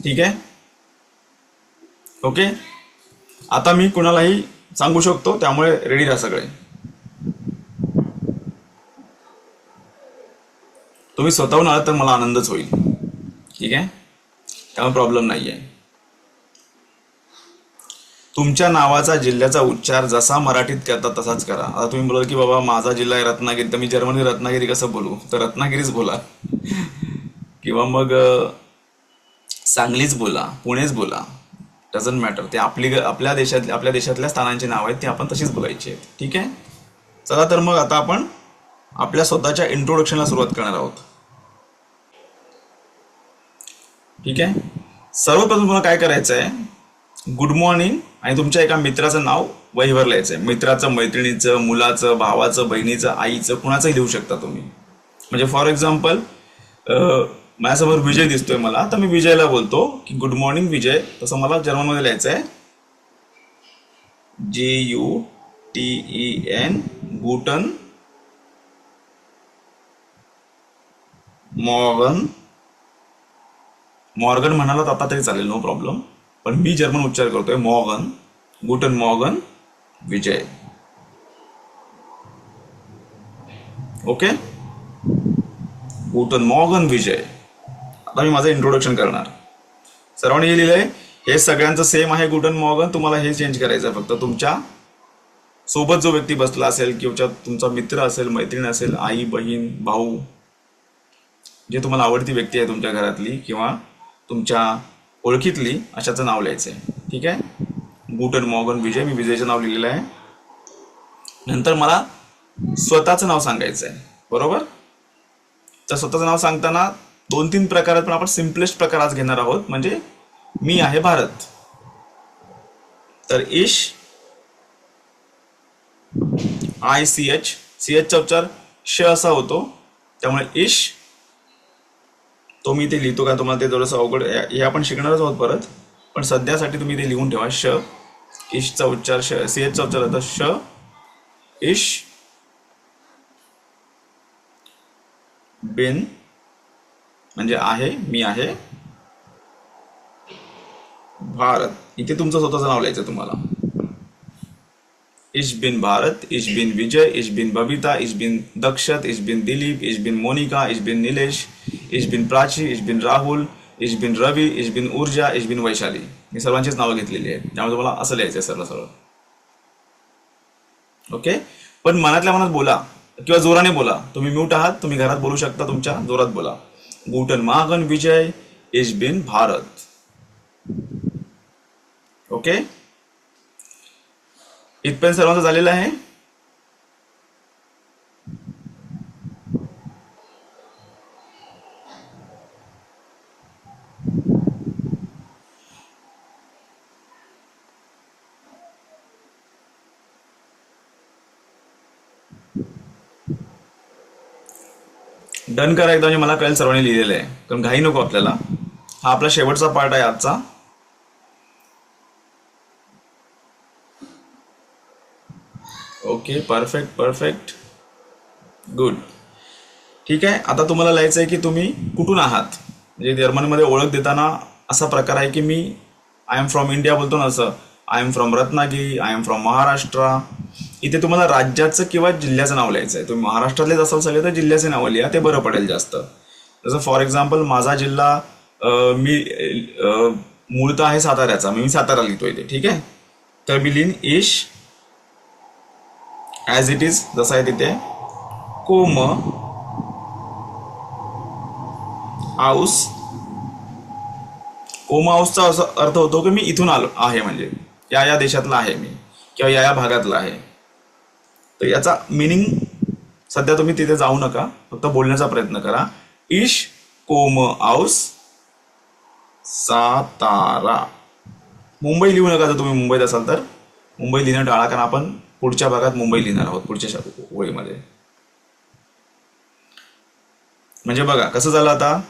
ठीक आहे. ओके. आता मी कुणालाही सांगू शकतो, त्यामुळे रेडी राहा सगळे. तुम्ही स्वतःहून आलात तर मला आनंदच होईल. ठीक आहे. त्यामुळे प्रॉब्लेम नाही आहे. तुमच्या नावाचा, जिल्ह्याचा उच्चार जसा मराठीत करता तसाच करा. आता तुम्ही बोलाल की बाबा माझा जिल्हा आहे रत्नागिरी, तर मी जर्मनी रत्नागिरी कसं बोलू, तर रत्नागिरीच बोला. किंवा मग सांगलीच बोला, पुणेच बोला, डझंट मॅटर. ते आपल्या देशातल्या स्थानांची नाव आहेत, ती आपण तशीच बोलायची आहेत. ठीक आहे. चला, तर मग आता आपण आपल्या स्वतःच्या इंट्रोडक्शनला सुरुवात करणार आहोत. ठीक आहे. सर्वप्रथम तुम्हाला काय करायचं आहे, गुड मॉर्निंग आणि तुमच्या एका मित्राचं नाव वहीवर लिहायचं आहे. मित्राचं, मैत्रिणीचं, मुलाचं, भावाचं, बहिणीचं, आईचं, कुणाचंही लिहू शकता तुम्ही. म्हणजे फॉर एक्झाम्पल, माझ्यासमोर विजय दिसतोय मला, तर मी विजयला बोलतो की गुड मॉर्निंग विजय. तसं मला जर्मनमध्ये लिहायचं आहे GUTEN, गुटन मॉर्गन. मॉर्गन म्हणाला तर आता तरी चालेल, नो प्रॉब्लेम, पण मी जर्मन उच्चार करतोय मॉर्गन. गुटन मॉर्गन विजय. ओके. गुटन मॉर्गन विजय. आता मी माझं इंट्रोडक्शन करणार. सर्वांनी हे लिहिलंय, हे सगळ्यांचं सेम आहे गुटन मॉर्गन. तुम्हाला हे चेंज करायचं आहे फक्त. तुमच्या सोबत जो व्यक्ती बसला असेल किंवा तुमचा मित्र असेल, मैत्रीण असेल, आई, बहीण, भाऊ, जे तुम्हाला आवडती व्यक्ती आहे तुमच्या घरातली किंवा तुमच्या ओळखीतली, अशाचं नाव लिहायचं आहे. ठीक आहे. गुटन मॉर्गन विजय. मी विजयचं नाव लिहिलेलं आहे. नंतर मला स्वतःचं नाव सांगायचं आहे, बरोबर. तर स्वतःचं नाव सांगताना 2-3 प्रकारात, पण आपण सिम्पलेस्ट प्रकार आज घेणार आहोत. म्हणजे मी आहे भारत, तर ICH, CH चा उच्चार श असा होतो, त्यामुळे इश. तो मी ते लिहितो, का तुम्हाला ते थोडंसं अवघड, हे आपण शिकणारच आहोत परत, पण सध्यासाठी तुम्ही ते लिहून ठेवा. श, इशचा उच्चार श, CH चा उच्चार होता श, इश. बिन म्हणजे आहे, मी आहे. भारत, इथे तुमचं स्वतःचं नाव लिहायचं तुम्हाला. इश बिन भारत, इश बिन विजय, इश बिन बबिता, इश बिन दक्षत, इश बिन दिलीप, इश बिन मोनिका, इश बिन निलेश, इश बिन प्राची, इश बिन राहुल, इश बिन रवी, इश बिन ऊर्जा, इश बिन वैशाली. मी सर्वांचीच नावं घेतलेली आहेत, त्यामुळे तुम्हाला असं लिहायचं आहे सरळ सरळ. ओके. पण मनातल्या मनात बोला किंवा जोराने बोला. तुम्ही म्यूट आहात, तुम्ही घरात बोलू शकता, तुमच्या जोरात बोला. गुटन मॉर्गन विजय, इश बिन भारत. ओके, इथपर्यंत सर्वांचं झालेलं आहे. डन करा एकदा, म्हणजे मला कळेल सर्वांनी लिहिलेलं आहे, कारण घाई नको आपल्याला. हा आपला शेवटचा पार्ट आहे आजचा. Okay, perfect perfect, good. ठीक आहे, आता तुम्हाला लिहायचं आहे की तुम्ही कुठून आहात. म्हणजे जर्मनीमध्ये ओळख देताना असा प्रकार आहे की मी आय एम फ्रॉम इंडिया बोलतो ना, असं I am from Ratnagiri, I am from Maharashtra. इथे तुम्हाला राज्याचं किंवा जिल्ह्याचं नाव लिहायचं आहे. तुम्ही महाराष्ट्रातलेच असाल सगळे तर जिल्ह्याचे नाव लिहा, ते बरं पडेल जास्त. जसं फॉर एक्झाम्पल माझा जिल्हा मी मूळतः आहे साताऱ्याचा, मी सातारा लिहितो इथे. ठीक आहे, तर मी लिहीन इश ॲज इट इज, जसं आहे तिथे, कोम हाऊस. कोम हाऊसचा असा अर्थ होतो की मी इथून आलो आहे, म्हणजे या देशातला आहे मी, किंवा या भागातला आहे. तर याचा मिनिंग सध्या तुम्ही तिथे जाऊ नका, फक्त बोलण्याचा प्रयत्न करा. इश कोम हाऊस सातारा. मुंबई लिहू नका जर तुम्ही मुंबईत असाल तर. मुंबई लिहिणं टाळा, कारण आपण पुढच्या भागात मुंबई लिहिणार आहोत पुढच्या ओळीमध्ये. म्हणजे बघा कसं झालं आता.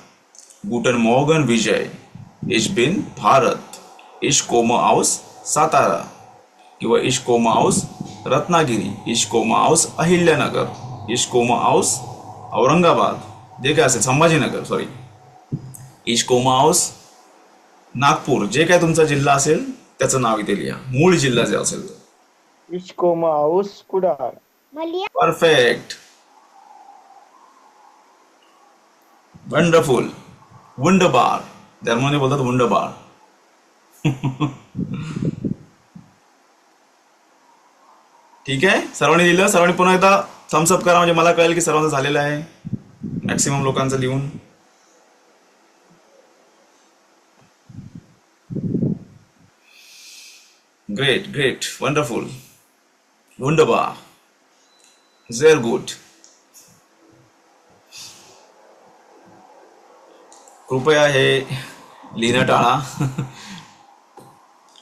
गुटन मॉर्गन विजय, इश बिन भारत, इश कोम हाऊस सातारा, किंवा इश कोम हाऊस रत्नागिरी, इश कोम हाऊस अहिल्यानगर, इश कोम हाऊस औरंगाबाद, जे काय असेल, संभाजीनगर सॉरी, इश कोम हाऊस नागपूर, जे काय तुमचा जिल्हा असेल त्याचं नाव इथे लिहा, मूळ जिल्हा जे असेल तो. इश्कोमा हाऊस कुडाळ. परफेक्ट, वंडरफुल, वुंडरबार. जर्मनी बोलतात वुंडरबार. ठीक आहे, सर्वांनी लिहिलं. सर्वांनी पुन्हा एकदा थम्सअप करा, म्हणजे मला कळेल की सर्वांचं झालेलं आहे, मॅक्सिमम लोकांचं लिहून. ग्रेट ग्रेट, वंडरफुल, वुंडरबार, व्हेरी गुड. कृपया हे लिहिणं टाळा,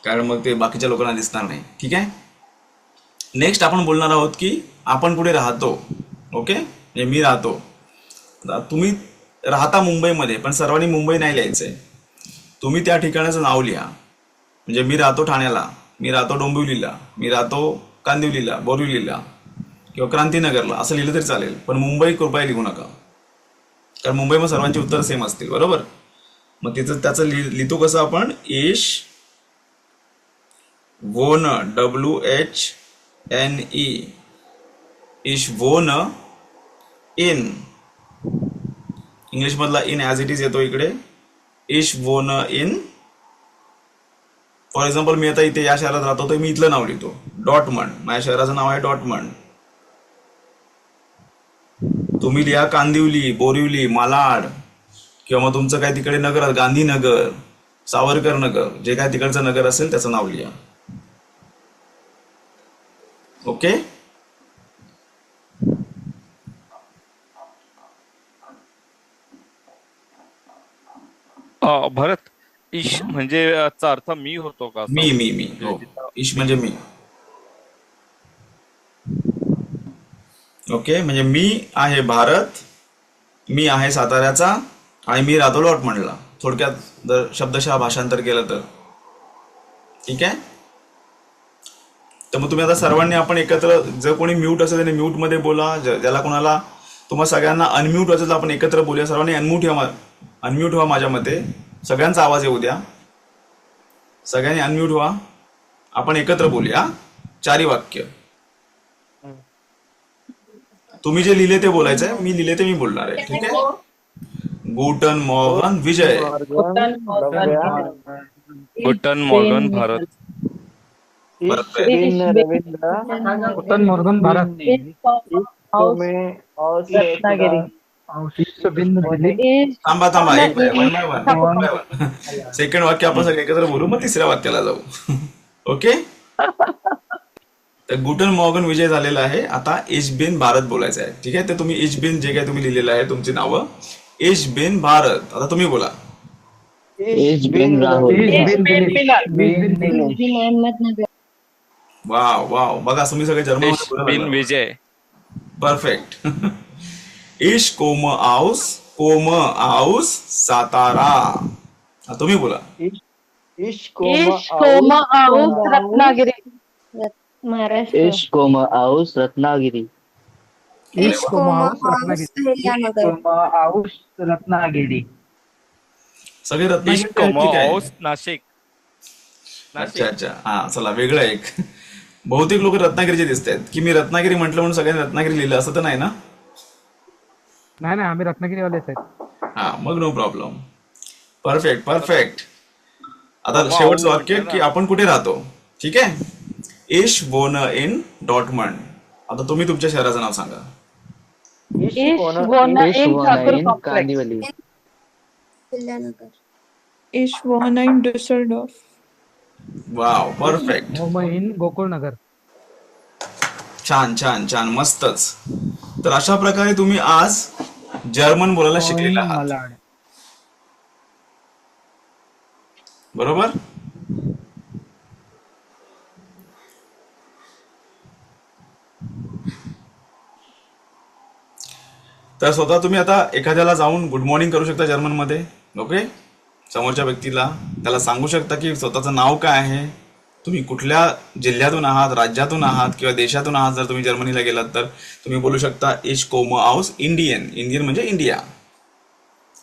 कारण मग ते बाकीच्या लोकांना दिसणार नाही. ठीक आहे, नेक्स्ट आपण बोलणार आहोत की आपण कुठे राहतो. ओके, म्हणजे मी राहतो, तुम्ही राहता मुंबईमध्ये, पण सर्वांनी मुंबई नाही लिहायचंय. तुम्ही त्या ठिकाणाचं नाव लिहा. म्हणजे मी राहतो ठाण्याला, मी राहतो डोंबिवलीला, मी राहतो कांदिवलीला, बोरिवलीला, किंवा क्रांतीनगरला, असं लिहिलं तरी चालेल, पण मुंबई कृपया लिहू नका, कारण मुंबईमध्ये सर्वांची उत्तर सेम असतील. बरोबर, मग तिथं त्याचं लिहितो कसं आपण. इश वोन, WHNE, इश वोन इन. इंग्लिश मधला इन ॲज इट इज येतो इकडे. इश वोन इन. फॉर एक्झाम्पल मी आता इथे या शहरात राहतो, तर मी इथलं नाव लिहितो, डॉटमंड. माझ्या शहराचं नाव आहे डॉटमंड. तुम्ही लिहा कांदिवली, बोरिवली, मालाड, किंवा मग तुमचं काय तिकडे नगर, गांधीनगर, सावरकर नगर, जे काय तिकडचं नगर असेल त्याचं नाव लिहा. ओके, भरत, ईश म्हणजे याचा अर्थ मी होतो का मी असं? मी मी हो, इश म्हणजे मी. ओके, म्हणजे मी आहे भारत, मी आहे साताऱ्याचा, आणि मी राहतो डॉटमंडला. थोडक्यात जर शब्दशः भाषांतर केलं तर. ठीक आहे, तर मग तुम्ही आता सर्वांनी आपण एकत्र, जर कोणी म्यूट असेल त्याने म्यूट मध्ये बोला, ज्याला कोणाला, तुम्हाला सगळ्यांना अनम्यूट असेल तर आपण एकत्र बोलूया. सर्वांनी अनम्यूट व्हा, माझ्या मते सगळ्यांचा आवाज येऊ द्या. सगळ्यांनी अनम्यूट व्हा, आपण एकत्र बोलूया, 4 वाक्य. तुम्ही जे लिहिले ते बोलायचंय, मी लिहिले ते मी बोलणार आहे. ठीक आहे. गुटन मॉर्गन विजय. गुटन मॉर्गन भारत. बिन रवींद्र. मॉर्गन भारत. इश्कोमे हाऊस रत्नागिरी. थांबा थांबा एक वन बाय वन सेकंड वाक्य आपण सगळे एकत्र बोलू, मग तिसऱ्या वाक्याला जाऊ. ओके. तर गुटन मॉर्गन विजय झालेला आहे. आता इश बिन भारत बोलायचं आहे. ठीक आहे. तर तुम्ही इश बिन जे काय तुम्ही लिहिलेलं आहे तुमची नावं, इश बिन भारत. आता तुम्ही बोला. इश बिन राहुल. अहमदनगर. वाव वाव, बघा तुम्ही सगळे जर्मन इश बिन विजय. परफेक्ट. इश कोम आऊस सातारा. आता तुम्ही बोला. इश कोमा आऊस रत्नागिरी. महाराष्ट्र. आऊस रत्नागिरी. अहिल्यानगर. रत्नागिरी. सगळे रत्नागिरी आहेत, इश्कोमा ठीक आहे. हाऊस नाशिक. अच्छा अच्छा, हा चला, वेगळं एक. बहुतेक लोक रत्नागिरीचे दिसत आहेत की मी रत्नागिरी म्हटलं म्हणून सगळ्यांनी रत्नागिरी लिहिलं असं तर नाही ना? नाही आम्ही रत्नागिरीवालेच आहेत. हा, मग नो प्रॉब्लेम. Perfect perfect. आता शेवटचं वाक्य की आपण कुठे राहतो. ठीक आहे. इश वोन इन डॉटमंड. आता तुम्ही तुमच्या शहराचं नाव सांगा. कांदिवली. अहिल्यानगर. इशवाना इन डुसलडॉर्फ. Wow, perfect. इन गोकुळनगर. छान छान छान, मस्तच. तर अशा प्रकारे तुम्ही आज जर्मन बोलायला शिकलेला आहात. मालाड. बरोबर. तर स्वतः तुम्ही आता एखाद्याला जाऊन गुड मॉर्निंग करू शकता जर्मनमध्ये. ओके. समोरच्या व्यक्तीला त्याला सांगू शकता की स्वतःचं नाव काय आहे, तुम्ही कुठल्या जिल्ह्यातून आहात, राज्यातून आहात किंवा देशातून आहात. जर तुम्ही जर्मनीला गेलात तर तुम्ही बोलू शकता इश कोम आऊस इंडियन. इंडियन म्हणजे इंडिया,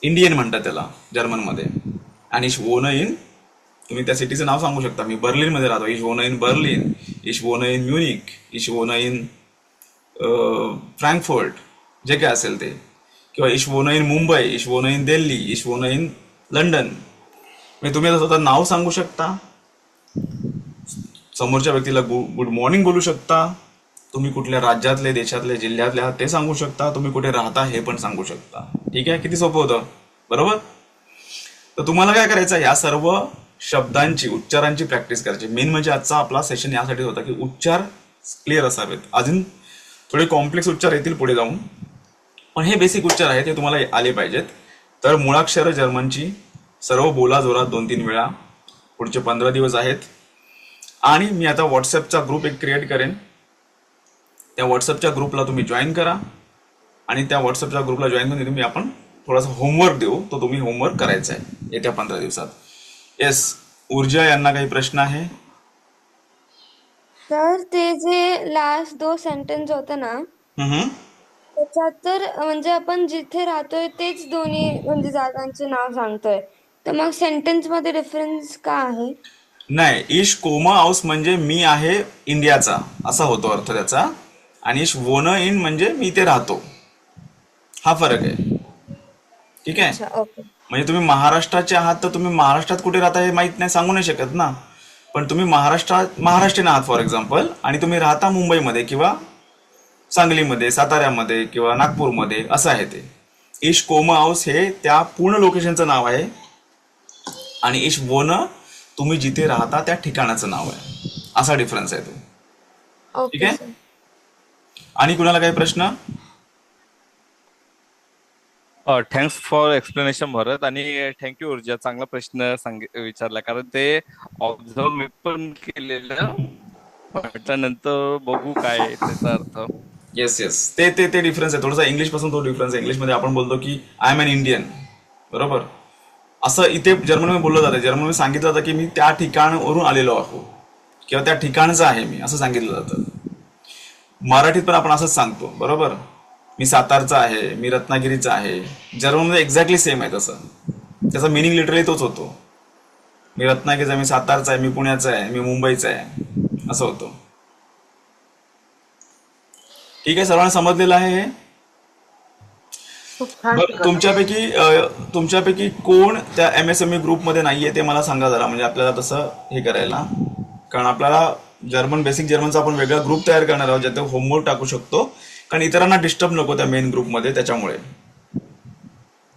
इंडियन म्हणतात त्याला जर्मनमध्ये. आणि इश वोन इन, तुम्ही त्या सिटीचं नाव सांगू शकता. मी बर्लिनमध्ये राहतो, इश वोन इन बर्लिन, इश वोन इन म्युनिक, इश वोन इन फ्रँकफर्ट, जे काय असेल ते. किंवा इश वोन इन मुंबई, इश वोन इन दिल्ली, इश वोन इन लंडन. म्हणजे तुम्ही आता स्वतः नाव सांगू शकता, समोरच्या व्यक्तीला गुड मॉर्निंग बोलू शकता, तुम्ही कुठल्या राज्यातले, देशातले, जिल्ह्यातले आहात ते सांगू शकता, तुम्ही कुठे राहता हे पण सांगू शकता. ठीक आहे. किती सोपं होतं, बरोबर. तर तुम्हाला काय करायचं, या सर्व शब्दांची, उच्चारांची प्रॅक्टिस करायची. मेन म्हणजे आजचा आपला सेशन यासाठी होता की उच्चार क्लिअर असावेत. अजून थोडे कॉम्प्लेक्स उच्चार येतील पुढे जाऊन, पण हे बेसिक उच्चार आहेत ते तुम्हाला आले पाहिजेत. तर मुळाक्षर जर्मनची सर्व बोला जोरात 2-3 वेळा. पुढचे 15 दिवस आहेत. आणि मी आता व्हॉट्सअपचा ग्रुप एक क्रिएट करेन. त्या व्हॉट्सअपच्या ग्रुपला तुम्ही जॉईन करा आणि त्या व्हॉट्सअपच्या ग्रुपला जॉईन करून तुम्ही आपण थोडासा होमवर्क देऊ. तो तुम्ही होमवर्क करायचा आहे येत्या 15 दिवसात. येस, ऊर्जा यांना काही प्रश्न आहे? तर ते जे लास्ट 2 सेंटेन्स होतं ना, त्याच्यात तर म्हणजे आपण जिथे राहतोय तेच दोन्ही म्हणजे जागांचे नाव सांगतोय, तर मग सेंटेन्स मध्ये डिफरन्स का आहे? नाही, इश कोमा हाऊस म्हणजे मी आहे इंडियाचा असा होतो अर्थ त्याचा. आणि इश वोन इन म्हणजे मी ते राहतो, हा फरक आहे. ठीक आहे. अच्छा, ओके. म्हणजे तुम्ही महाराष्ट्राचे आहात तर तुम्ही महाराष्ट्रात कुठे राहता हे माहित नाही, सांगू नाही शकत ना. पण तुम्ही महाराष्ट्रीयन आहात फॉर एक्झाम्पल, आणि तुम्ही राहता मुंबईमध्ये किंवा सांगलीमध्ये, साताऱ्यामध्ये किंवा नागपूरमध्ये, असं आहे ते. इश कोम हाऊस हे त्या पूर्ण लोकेशनचं नाव आहे आणि इश वोन तुम्ही जिथे राहता त्या ठिकाणाचं नाव आहे. असा डिफरन्स आहे तो. ठीक ओके आहे. सर. आणि कुणाला काही प्रश्न? थँक्स फॉर एक्सप्लेनेशन भरत, आणि थँक्यू ऊर्जा, चांगला प्रश्न विचारला. कारण ते ऑब्झर्व मी पण केलेलं, त्यानंतर बघू काय आहे त्याचा अर्थ. येस येस, ते डिफरन्स आहे थोडासा. इंग्लिश पासून तो डिफरन्स आहे. इंग्लिशमध्ये आपण बोलतो की आय एम एन इंडियन, बरोबर. असं इथे जर्मनमध्ये बोललं जातं. जर्मनमध्ये सांगितलं जातं की मी त्या ठिकाणावरून आलेलो आहो किंवा त्या ठिकाणचं आहे मी, असं सांगितलं जातं. मराठीत पण आपण असंच सांगतो, बरोबर. मी सातारचा आहे, मी रत्नागिरीचा आहे. जर्मनमध्ये एक्झॅक्टली सेम आहे तसं. त्याचा मिनिंग लिटरली तोच होतो. मी रत्नागिरीचा आहे, मी सातारचा आहे, मी पुण्याचा आहे, मी मुंबईचा आहे, असं होतं. ठीक आहे, सर्वांना समजलेलं आहे हे? बरं, तुमच्यापैकी कोण त्या MSME ग्रुपमध्ये नाहीये ते मला सांगा जरा, म्हणजे आपल्याला तसं हे करायला. कारण आपल्याला बेसिक जर्मनचा आपण वेगळा ग्रुप तयार करणार आहोत ज्यात होमवर्क टाकू शकतो, कारण इतरांना डिस्टर्ब नको त्या मेन ग्रुपमध्ये, त्याच्यामुळे.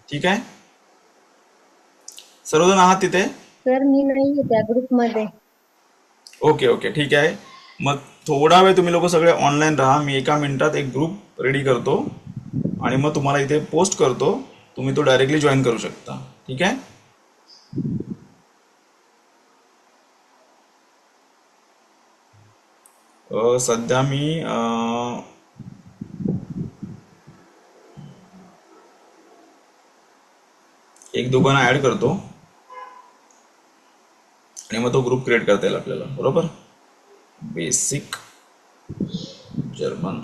ठीक आहे, सर्वजण आहात तिथे? सर मी नाहीये त्या ग्रुपमध्ये. ओके ओके ठीक आहे. मग थोडा वेळ तुम्ही लोक सगळे ऑनलाईन राहा. मी 1 मिनिटात एक ग्रुप रेडी करतो आणि मग तुम्हाला इथे पोस्ट करतो. तुम्ही तो डायरेक्टली जॉईन करू शकता. ठीक आहे. सध्या मी एक दोघांना ऍड करतो आणि मग तो ग्रुप क्रिएट करता येईल आपल्याला. बरोबर. Basic German.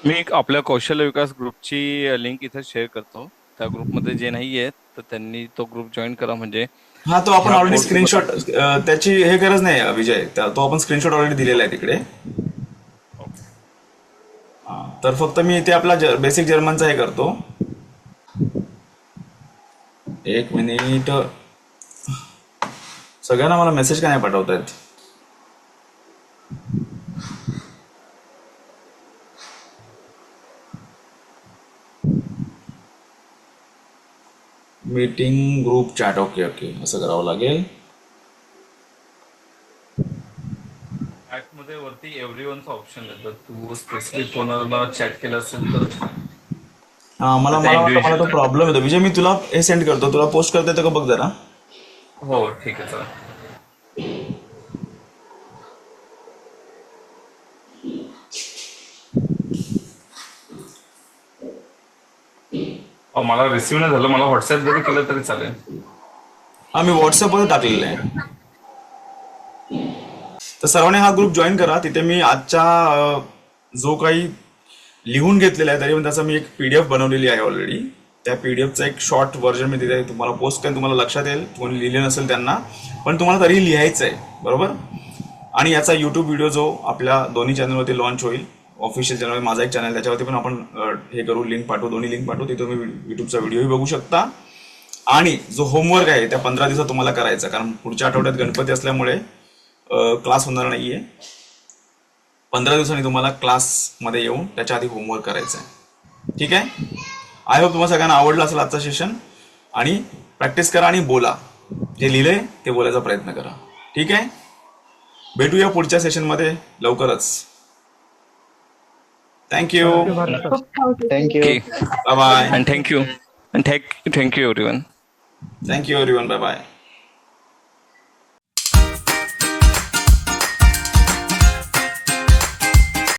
मी एक आपल्या कौशल्य विकास ग्रुपची लिंक इथे शेअर करतो. त्या ग्रुपमध्ये जे नाही आहेत तर त्यांनी तो ग्रुप जॉईन करा. म्हणजे हा, तो आपण ह्या ऑलरेडी course स्क्रीनशॉट, त्याची हे गरज नाही विजय, तो आपण स्क्रीनशॉट ऑलरेडी दिलेला आहे तिकडे. तर फक्त मी इथे आपला बेसिक जर्मनचा हे करतो. 1 मिनिट. सगळ्यांना मला मेसेज का नाही पाठवतायत? Meeting group chat. Okay okay, असं करावं लागेल. मध्ये वरती एव्हरीवनचा ऑप्शन आहे. तर तू स्पेसिफिक कोणाला चॅट केलं असेल तर हा, मला तो प्रॉब्लेम येतो. विजय, मी तुला हे सेंड करतो, तुला पोस्ट करता येतं का बघ जरा. हो ठीक आहे. चला मला रिसिव्ह नाही झालं. मला व्हॉट्सअप जरी केलं तरी चालेल. हा, मी व्हॉट्सअपवर टाकलेलं आहे. तर सर्वांनी हा ग्रुप जॉईन करा. तिथे मी आजच्या जो काही लिहून घेतलेला आहे तरी पण त्याचा मी एक PDF बनवलेली आहे ऑलरेडी. त्या PDFचा एक शॉर्ट व्हर्जन मी तिथे तुम्हाला पोस्ट करेन. तुम्हाला लक्षात येईल, कोणी लिहिले नसेल त्यांना, पण तुम्हाला तरीही लिहायचं आहे. बरोबर. आणि याचा यूट्यूब व्हिडिओ जो आपल्या दोन्ही चॅनलवरती लॉन्च होईल, ऑफिशियल चॅनल, माझा एक चॅनल, त्याच्यावरती पण आपण हे करू, लिंक पाठवू, दोन्ही लिंक पाठवू. तिथे तुम्ही यूट्यूबचा व्हिडिओही बघू शकता. आणि जो होमवर्क आहे त्या 15 दिवसात तुम्हाला करायचा, कारण पुढच्या आठवड्यात गणपती असल्यामुळे क्लास होणार नाहीये. 15 दिवसांनी तुम्हाला क्लासमध्ये येऊन त्याच्या आधी होमवर्क करायचं आहे. ठीक आहे. आय होप तुम्हाला सगळ्यांना आवडलं असेल आजचं सेशन. आणि प्रॅक्टिस करा आणि बोला. जे लिहिलंय ते बोलायचा प्रयत्न करा. ठीक आहे. भेटूया पुढच्या सेशनमध्ये लवकरच. Thank you. Thank you. Bye bye. And thank you. And thank you everyone. Thank you everyone. Bye bye.